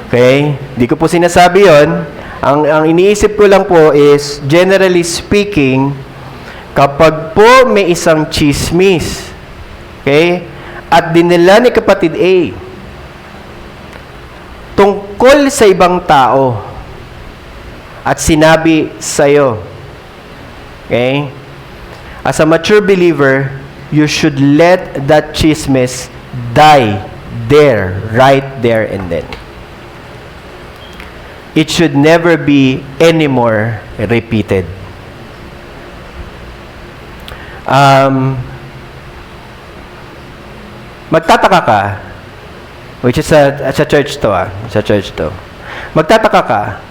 Okay? Hindi ko po sinasabi yon. Ang iniisip ko lang po is, generally speaking, kapag po may isang chismis, okay, at dinala ni kapatid A tungkol sa ibang tao at sinabi sa'yo, okay, as a mature believer, you should let that chismis die there, right there and then. It should never be anymore repeated. Magtataka ka, which is sa church to, sa church to. Magtataka ka,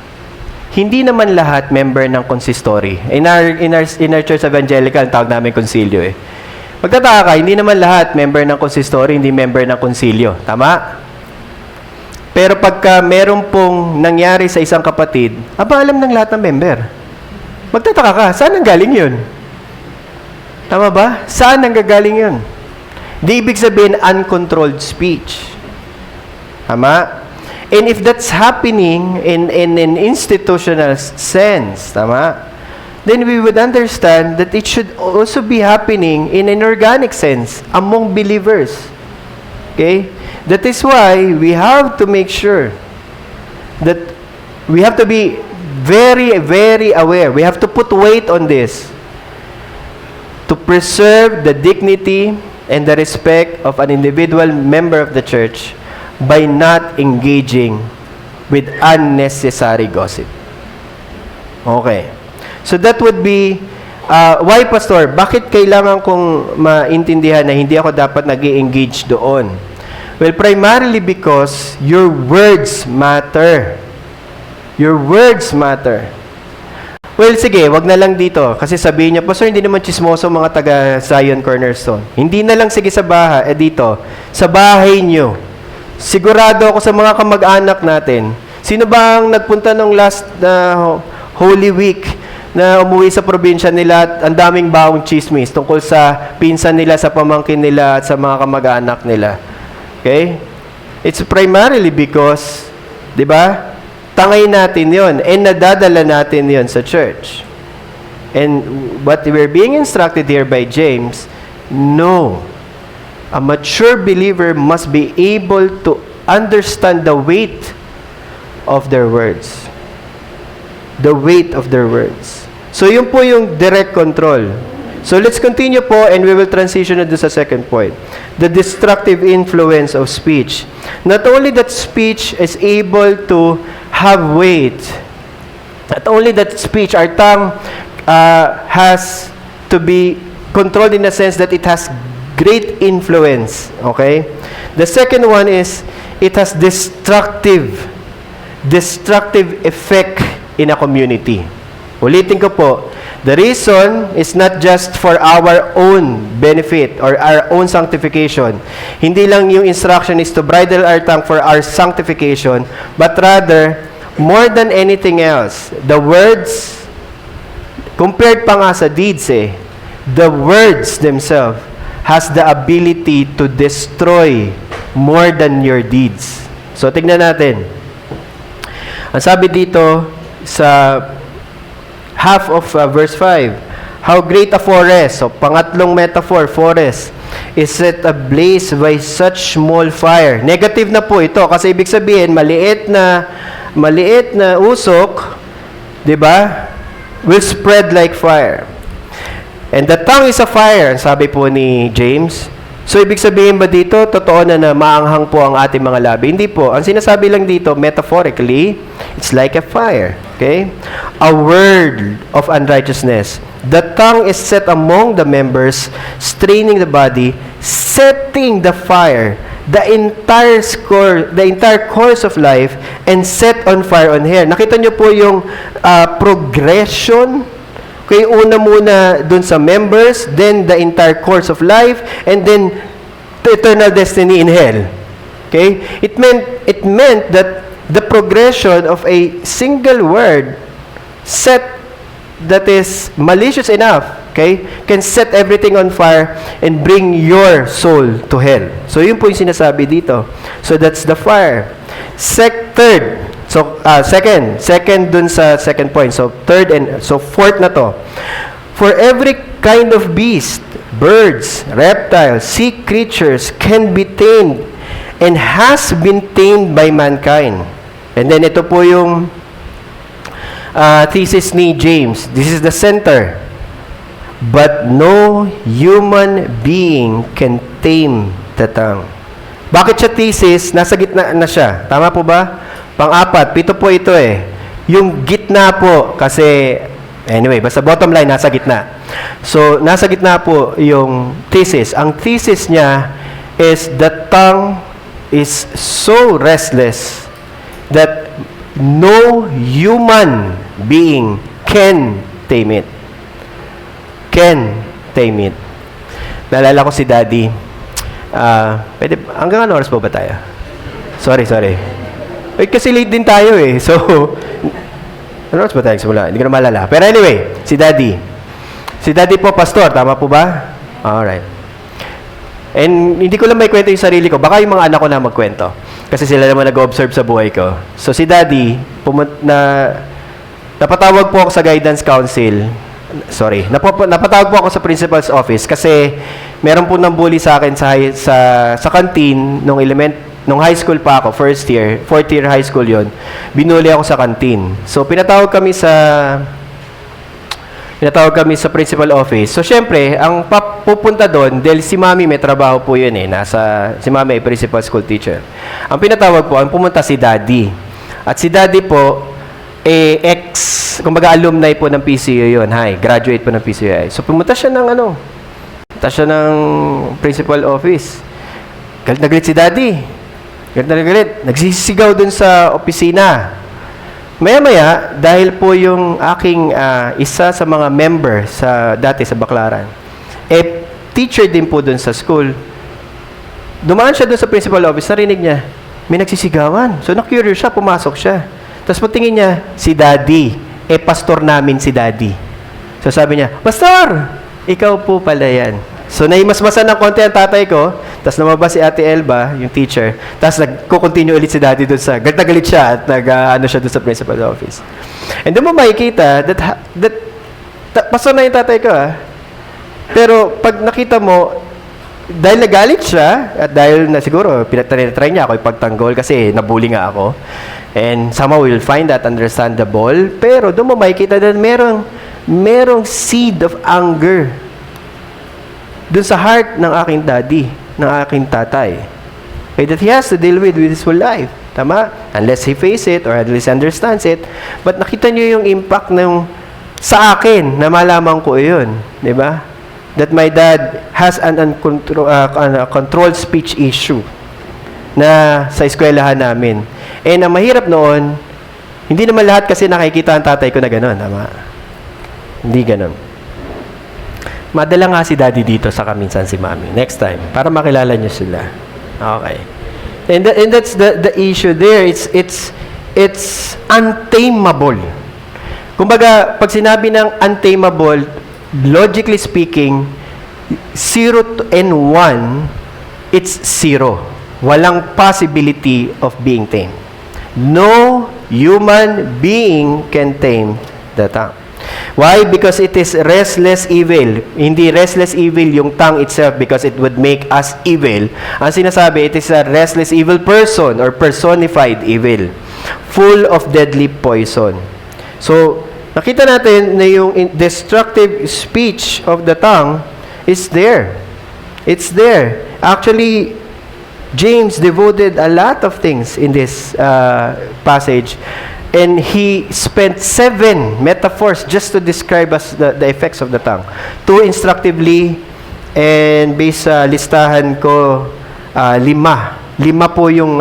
hindi naman lahat member ng consistory. In our church evangelical, tawag namin concilio eh. Magtataka ka, hindi naman lahat member ng consistory, hindi member ng konsilyo. Tama? Pero pagka meron pong nangyari sa isang kapatid, alam ng lahat ng member. Magtataka ka, saan ang galing yun? Tama ba? Saan ang gagaling yun? Di ibig sabihin uncontrolled speech. Tama? And if that's happening in an institutional sense, tama? Then we would understand that it should also be happening in an organic sense among believers. Okay? That is why we have to make sure that we have to be very, very aware. We have to put weight on this to preserve the dignity and the respect of an individual member of the church by not engaging with unnecessary gossip. Okay. So that would be, why, Pastor? Bakit kailangan kong maintindihan na hindi ako dapat nag-i-engage doon? Well, primarily because your words matter. Your words matter. Well, sige, wag na lang dito. Kasi sabihin niya, Pastor, hindi naman chismoso mga taga Zion Cornerstone. Hindi na lang sige sa bahay, dito, sa bahay niyo. Sigurado ako sa mga kamag-anak natin. Sino ba ang nagpunta nung last Holy Week na umuwi sa probinsya nila at ang daming bawang chismis tungkol sa pinsan nila, sa pamangkin nila at sa mga kamag-anak nila? Okay? It's primarily because, di ba, tangay natin yon and nadadala natin yon sa church. And what we're being instructed here by James, no. A mature believer must be able to understand the weight of their words. The weight of their words. So, yun po yung direct control. So, let's continue po and we will transition to sa second point. The destructive influence of speech. Not only that speech is able to have weight, not only that speech, our tongue has to be controlled in the sense that it has great influence. Okay? The second one is, it has destructive effect in a community. Ulitin ko po, the reason is not just for our own benefit or our own sanctification. Hindi lang yung instruction is to bridle our tongue for our sanctification, but rather, more than anything else, the words, compared pa nga sa deeds the words themselves has the ability to destroy more than your deeds. So, tignan natin. Ang sabi dito sa half of verse 5, how great a forest, so pangatlong metaphor, forest, is set ablaze by such small fire. Negative na po ito, kasi ibig sabihin, maliit na usok, di ba, will spread like fire. And the tongue is a fire, sabi po ni James. So, ibig sabihin ba dito, totoo na maanghang po ang ating mga labi? Hindi po. Ang sinasabi lang dito, metaphorically, it's like a fire. Okay? A word of unrighteousness. The tongue is set among the members, straining the body, setting the fire, the entire course of life, and set on fire on hair. Nakita niyo po yung progression. Okay, una muna dun sa members, then the entire course of life, and then the eternal destiny in hell. Okay? It meant that the progression of a single word set that is malicious enough, okay, can set everything on fire and bring your soul to hell. So, yun po yung sinasabi dito. So, that's the fire. Third, so, second dun sa second point. So, fourth na to. For every kind of beast, birds, reptiles, sea creatures can be tamed and has been tamed by mankind. And then, ito po yung thesis ni James. This is the center. But no human being can tame the tongue. Bakit siya thesis? Nasa gitna na siya. Tama po ba? Pang-apat, 7 po ito Yung gitna po, kasi, anyway, basta bottom line, nasa gitna. So, nasa gitna po yung thesis. Ang thesis niya is the tongue is so restless that no human being can tame it. Can tame it. Naalala ko si Daddy. Pwede, hanggang ano oras po ba tayo? Sorry. Eh, kasi late din tayo eh. So, ano oras ba tayo simula? Hindi ko na maalala. Pero anyway, si Daddy. Si Daddy po, pastor. Tama po ba? Alright. And hindi ko lang may kwento yung sarili ko. Baka yung mga anak ko na magkwento. Kasi sila naman nag-observe sa buhay ko. So, si Daddy, napatawag po ako sa guidance council. Sorry. Napatawag po ako sa principal's office kasi meron po nang bully sa akin sa canteen nung high school pa ako, fourth year high school yon. Binuli ako sa canteen. So, pinatawag kami sa principal office. So, syempre, ang pupunta doon, dahil si Mami may trabaho po yun eh. Si Mami ay principal school teacher. Ang pinatawag po, ang pumunta si Daddy. At si Daddy po, kumbaga alumni po ng PCU yun. Graduate po ng PCU. So, pumunta siya ng principal office. Galit na galit si Daddy. Nagsisigaw dun sa opisina. Maya-maya, dahil po yung aking isa sa mga member dati sa Baclaran, teacher din po dun sa school, dumaan siya dun sa principal office, narinig niya, may nagsisigawan. So, na-curious siya, pumasok siya. Tapos patingin niya, si Daddy, pastor namin si Daddy. So, sabi niya, Pastor, ikaw po pala yan. So, naimasmasan ng konti ang tatay ko, tapos namabas si Ate Elba, yung teacher, tapos nagko-continue ulit si Daddy doon galit na galit siya at ano siya doon sa principal's office. And doon mo makikita pastor na yung tatay ko Pero pag nakita mo, dahil nagalit siya, at dahil na siguro, pinatry niya ako ipagtanggol kasi nabully nga ako, and somehow we'll find that understandable, pero doon mo makikita na merong seed of anger doon sa heart ng aking daddy, ng aking tatay. Okay, that he has to deal with his whole life. Tama? Unless he face it or at least understands it. But nakita niyo yung impact sa akin na malaman ko yun. Di ba? That my dad has an controlled speech issue na sa eskwelahan namin. And ang mahirap noon, hindi naman lahat kasi nakikita ang tatay ko na gano'n. Tama? Hindi gano'n. Madala nga si Daddy dito sa kaminsan si Mami. Next time, para makilala niyo sila. Okay. And that's the issue there. It's untamable. Kumbaga, pag sinabi ng untamable, logically speaking, 0 and 1, it's 0. Walang possibility of being tamed. No human being can tame the tongue. Why? Because it is restless evil. Hindi restless evil yung tongue itself because it would make us evil. Ang sinasabi, it is a restless evil person or personified evil. Full of deadly poison. So, nakita natin na yung destructive speech of the tongue is there. It's there. Actually, James devoted a lot of things in this passage. And he spent 7 metaphors just to describe us the effects of the tongue. 2 instructively, and based sa listahan ko, 5. 5 po yung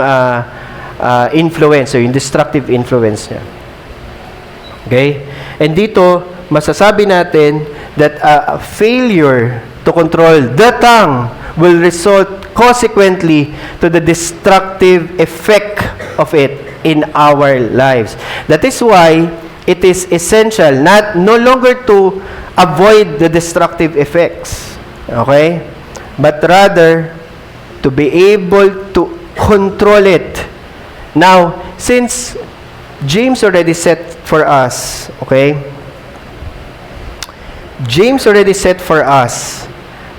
influence, or yung destructive influence niya. Okay? And dito, masasabi natin that a failure to control the tongue will result consequently to the destructive effect of it in our lives. That is why it is essential no longer to avoid the destructive effects, okay? But rather to be able to control it. Now, since James already set for us, okay? James already set for us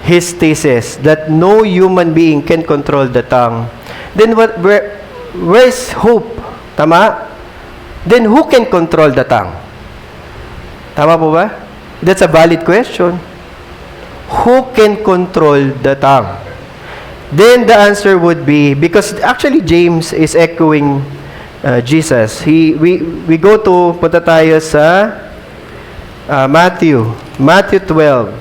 his thesis that no human being can control the tongue. Then where's hope? Tama? Then who can control the tongue? Tama po ba? That's a valid question. Who can control the tongue? Then the answer would be, because actually James is echoing Jesus. We go to, punta tayo sa Matthew 12.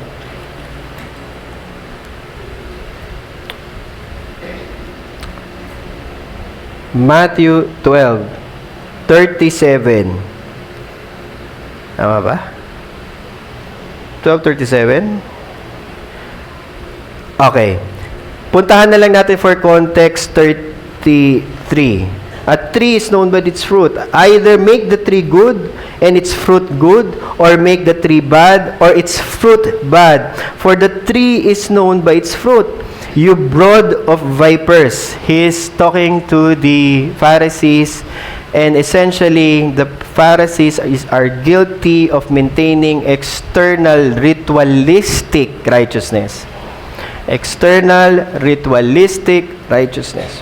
Matthew 12:37. Tama ba? 12:37. Okay. Puntahan na lang natin for context 33. A tree is known by its fruit. Either make the tree good and its fruit good, or make the tree bad or its fruit bad. For the tree is known by its fruit. You brood of vipers. He is talking to the Pharisees, and essentially the Pharisees are guilty of maintaining external ritualistic righteousness. External ritualistic righteousness.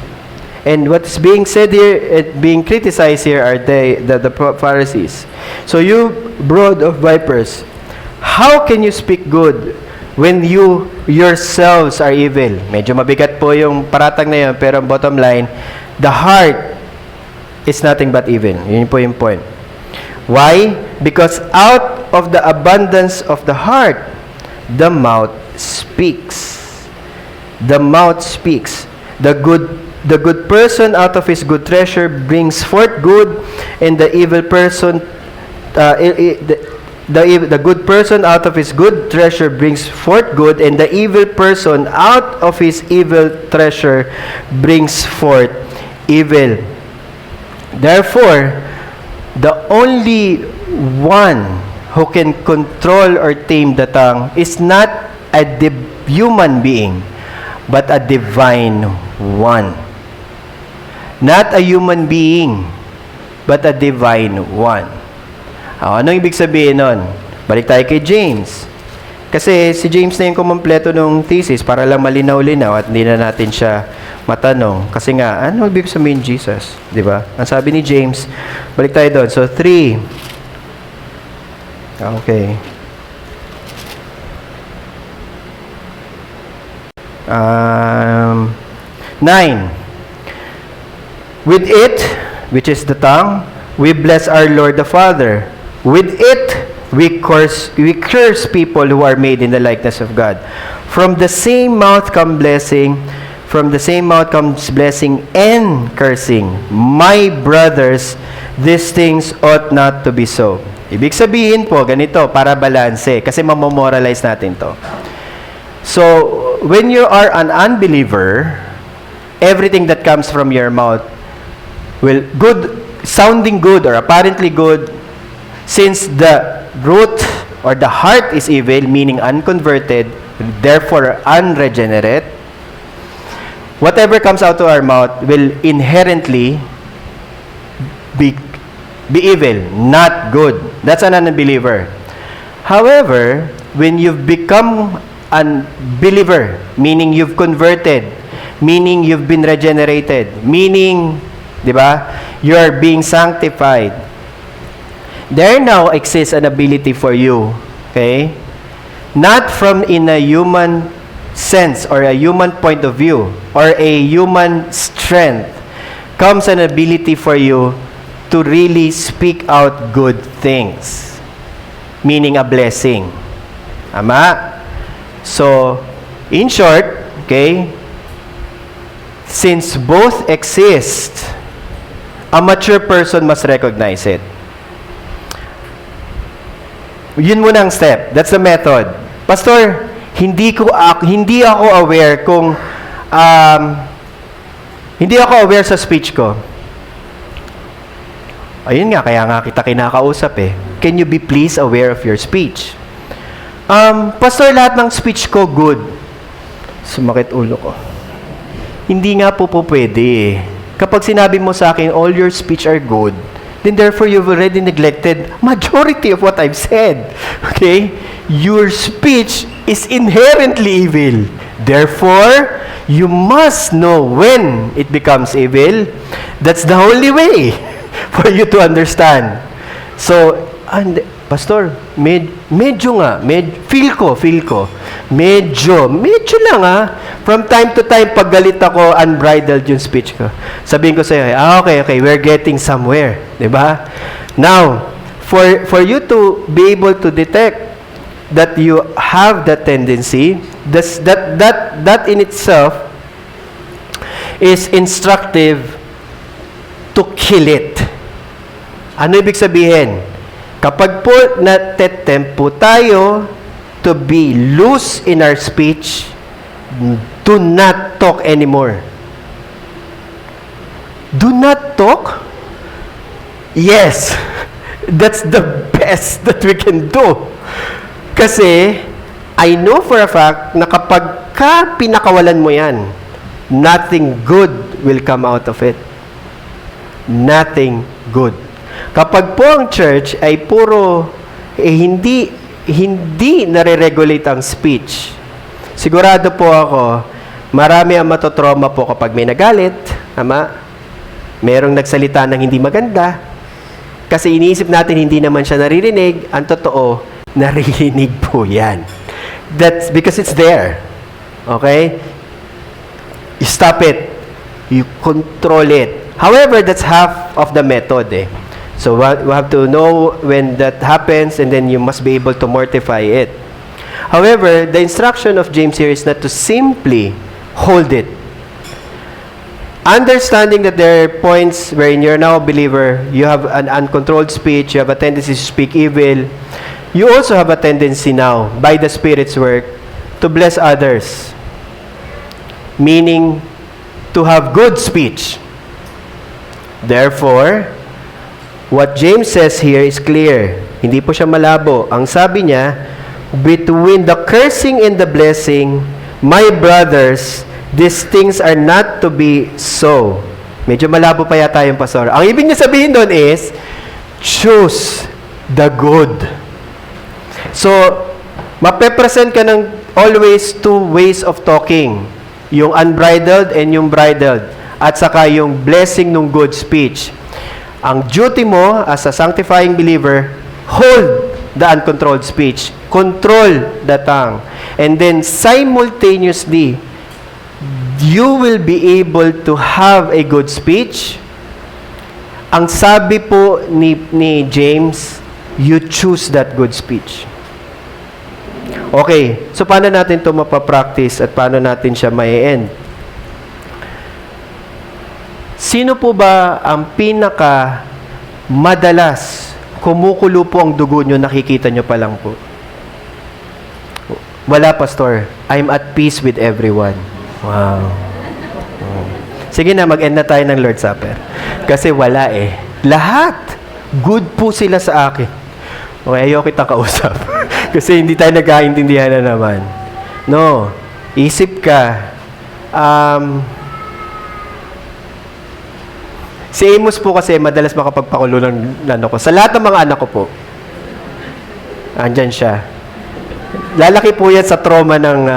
And what's being said here, being criticized here, are the Pharisees. So you brood of vipers, how can you speak good when you yourselves are evil? Medyo mabigat po yung paratang na yun, pero bottom line, the heart is nothing but evil. Yun po yung point. Why? Because out of the abundance of the heart, the mouth speaks. The mouth speaks. The good person out of his good treasure brings forth good, and the evil person, the good person out of his good treasure brings forth good, and the evil person out of his evil treasure brings forth evil. Therefore, the only one who can control or tame the tongue is not a human being, but a divine one. Not a human being, but a divine one. Anong ibig sabihin nun? Balik tayo kay James. Kasi si James na yung kumompleto ng thesis para lang malinaw-linaw at hindi na natin siya matanong. Kasi nga, ano ibig sabihin Jesus? Di ba? Ang sabi ni James, balik tayo doon. So, 3. Okay. 9. With it, which is the tongue, we bless our Lord the Father. With it, we curse people who are made in the likeness of God. From the same mouth comes blessing. From the same mouth comes blessing and cursing. My brothers, these things ought not to be so. Ibig sabihin po, ganito, para balanse. Kasi mamomoralize natin to. So, when you are an unbeliever, everything that comes from your mouth will sounding good or apparently good, since the root or the heart is evil, meaning unconverted, therefore unregenerate, whatever comes out of our mouth will inherently be evil, not good. That's an unbeliever. However, when you've become a believer, meaning you've converted, meaning you've been regenerated, meaning, di ba, you are being sanctified, there now exists an ability for you, okay? Not from in a human sense or a human point of view or a human strength, comes an ability for you to really speak out good things, meaning a blessing. Tama? So, in short, okay, since both exist, a mature person must recognize it. Yun muna ang step. That's the method. Pastor, hindi ako aware kung hindi ako aware sa speech ko. Ayun nga, kaya nga kita kinakausap eh. Can you be please aware of your speech? Pastor, lahat ng speech ko good. Sumakit ulo ko. Hindi nga po pwede eh. Kapag sinabi mo sa akin, all your speech are good, then therefore you've already neglected majority of what I've said. Okay? Your speech is inherently evil. Therefore, you must know when it becomes evil. That's the only way for you to understand. So, Pastor, medyo nga, feel ko, medyo lang from time to time, pag galit ako, unbridled yung speech ko. Sabihin ko sa'yo, okay, we're getting somewhere. Diba? Now, for you to be able to detect that you have that tendency, that in itself is instructive to kill it. Ano ibig sabihin? Kapag po natetempt po tayo to be loose in our speech, Do not talk anymore. Do not talk? Yes. That's the best that we can do. Kasi, I know for a fact na kapag pinakawalan mo yan, nothing good will come out of it. Nothing good. Kapag po ang church ay puro hindi nare-regulate ang speech, sigurado po ako, marami ang matotrauma po kapag may nagalit, merong nagsalita ng hindi maganda, kasi iniisip natin hindi naman siya naririnig, ang totoo, naririnig po yan. That's because it's there. Okay? You stop it. You control it. However, that's half of the method eh. So we have to know when that happens, and then you must be able to mortify it. However, the instruction of James here is not to simply hold it. Understanding that there are points wherein you're now a believer, you have an uncontrolled speech, you have a tendency to speak evil, you also have a tendency now, by the Spirit's work, to bless others. Meaning, to have good speech. Therefore, what James says here is clear. Hindi po siya malabo. Ang sabi niya, between the cursing and the blessing, my brothers, these things are not to be so. Medyo malabo pa yata yung pastor. Ang ibig niya sabihin doon is, choose the good. So, mape-present ka ng always two ways of talking. Yung unbridled and yung bridled. At saka yung blessing ng good speech. Ang duty mo as a sanctifying believer, hold the uncontrolled speech. Control the tongue. And then simultaneously, you will be able to have a good speech. Ang sabi po ni James, you choose that good speech. Okay, so paano natin ito mapapractice at paano natin siya mai-end? Sino po ba ang pinaka madalas kumukulo po ang dugo nyo, nakikita nyo pa lang po? Wala, pastor. I'm at peace with everyone. Wow. Sige na, mag-end na tayo ng Lord's Supper. Kasi wala eh. Lahat, good po sila sa akin. Okay, ayaw kitang kausap. Kasi hindi tayo nagkaintindihan na naman. No, isip ka. Si Amos po kasi madalas makapagpakulo ng ano ko. Sa lahat ng mga anak ko po, andyan siya. Lalaki po yan sa trauma ng...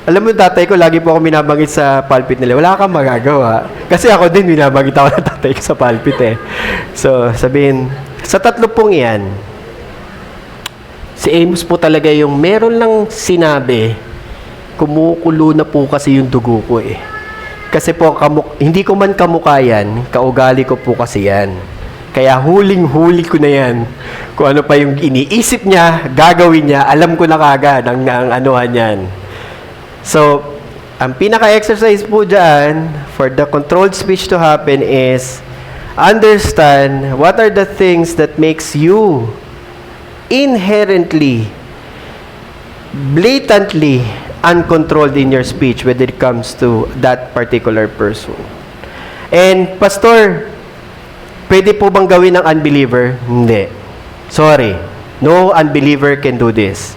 alam mo, tatay ko, lagi po ako minabangit sa pulpit nila. Wala kang magagawa. Kasi ako din, minabangit ako ng tatay ko sa pulpit eh. So, sabihin, sa tatlo pong iyan, si Amos po talaga yung meron lang sinabi, kumukulo na po kasi yung dugo ko eh. Kasi po, hindi ko man kamukha yan, kaugali ko po kasi yan. Kaya huling-huli ko na yan. Kung ano pa yung iniisip niya, gagawin niya, alam ko na kagad ang anuhan yan. So, ang pinaka-exercise po dyan, for the controlled speech to happen is, understand what are the things that makes you inherently, blatantly uncontrolled in your speech when it comes to that particular person. And, pastor, pwede po bang gawin ng unbeliever? Hindi. Sorry. No unbeliever can do this.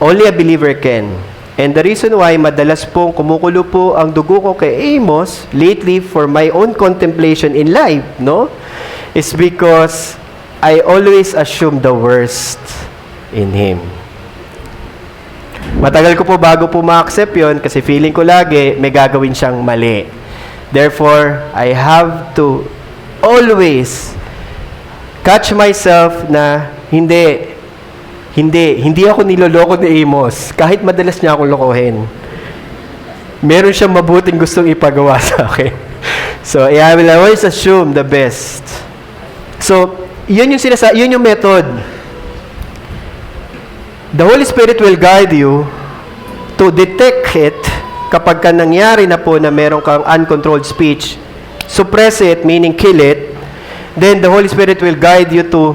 Only a believer can. And the reason why madalas pong kumukulo po ang dugo ko kay Amos lately for my own contemplation in life, no? Is because I always assume the worst in him. Matagal ko po bago po ma-accept yun kasi feeling ko lagi may gagawin siyang mali. Therefore, I have to always catch myself na hindi ako niloloko ni Amos. Kahit madalas niya akong lokohin. Meron siyang mabuting gustong ipagawa sa akin. So, I will always assume the best. So, yun yung method. The Holy Spirit will guide you to detect it kapag ka nangyari na po na meron kang uncontrolled speech. Suppress it, meaning kill it. Then, the Holy Spirit will guide you to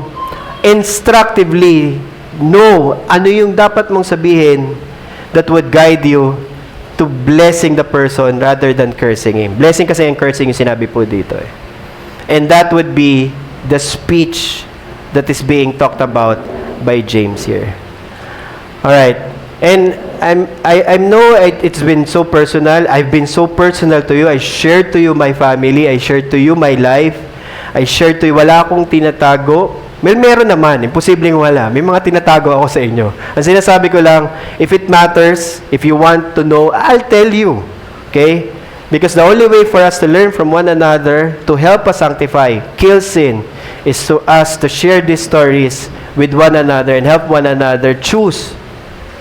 instructively know ano yung dapat mong sabihin that would guide you to blessing the person rather than cursing him. Blessing kasi yung cursing yung sinabi po dito eh. And that would be the speech that is being talked about by James here. Alright. And I know it's been so personal. I've been so personal to you. I shared to you my family. I shared to you my life. I shared to you. Wala akong tinatago. Meron naman. Imposibleng wala. May mga tinatago ako sa inyo. Ang sinasabi ko lang, if it matters, if you want to know, I'll tell you. Okay? Because the only way for us to learn from one another, to help us sanctify, kill sin, is to us to share these stories with one another and help one another choose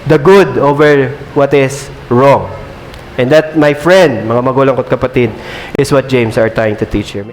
the good over what is wrong. And that, my friend, mga magulang ko't kapatid, is what James are trying to teach here.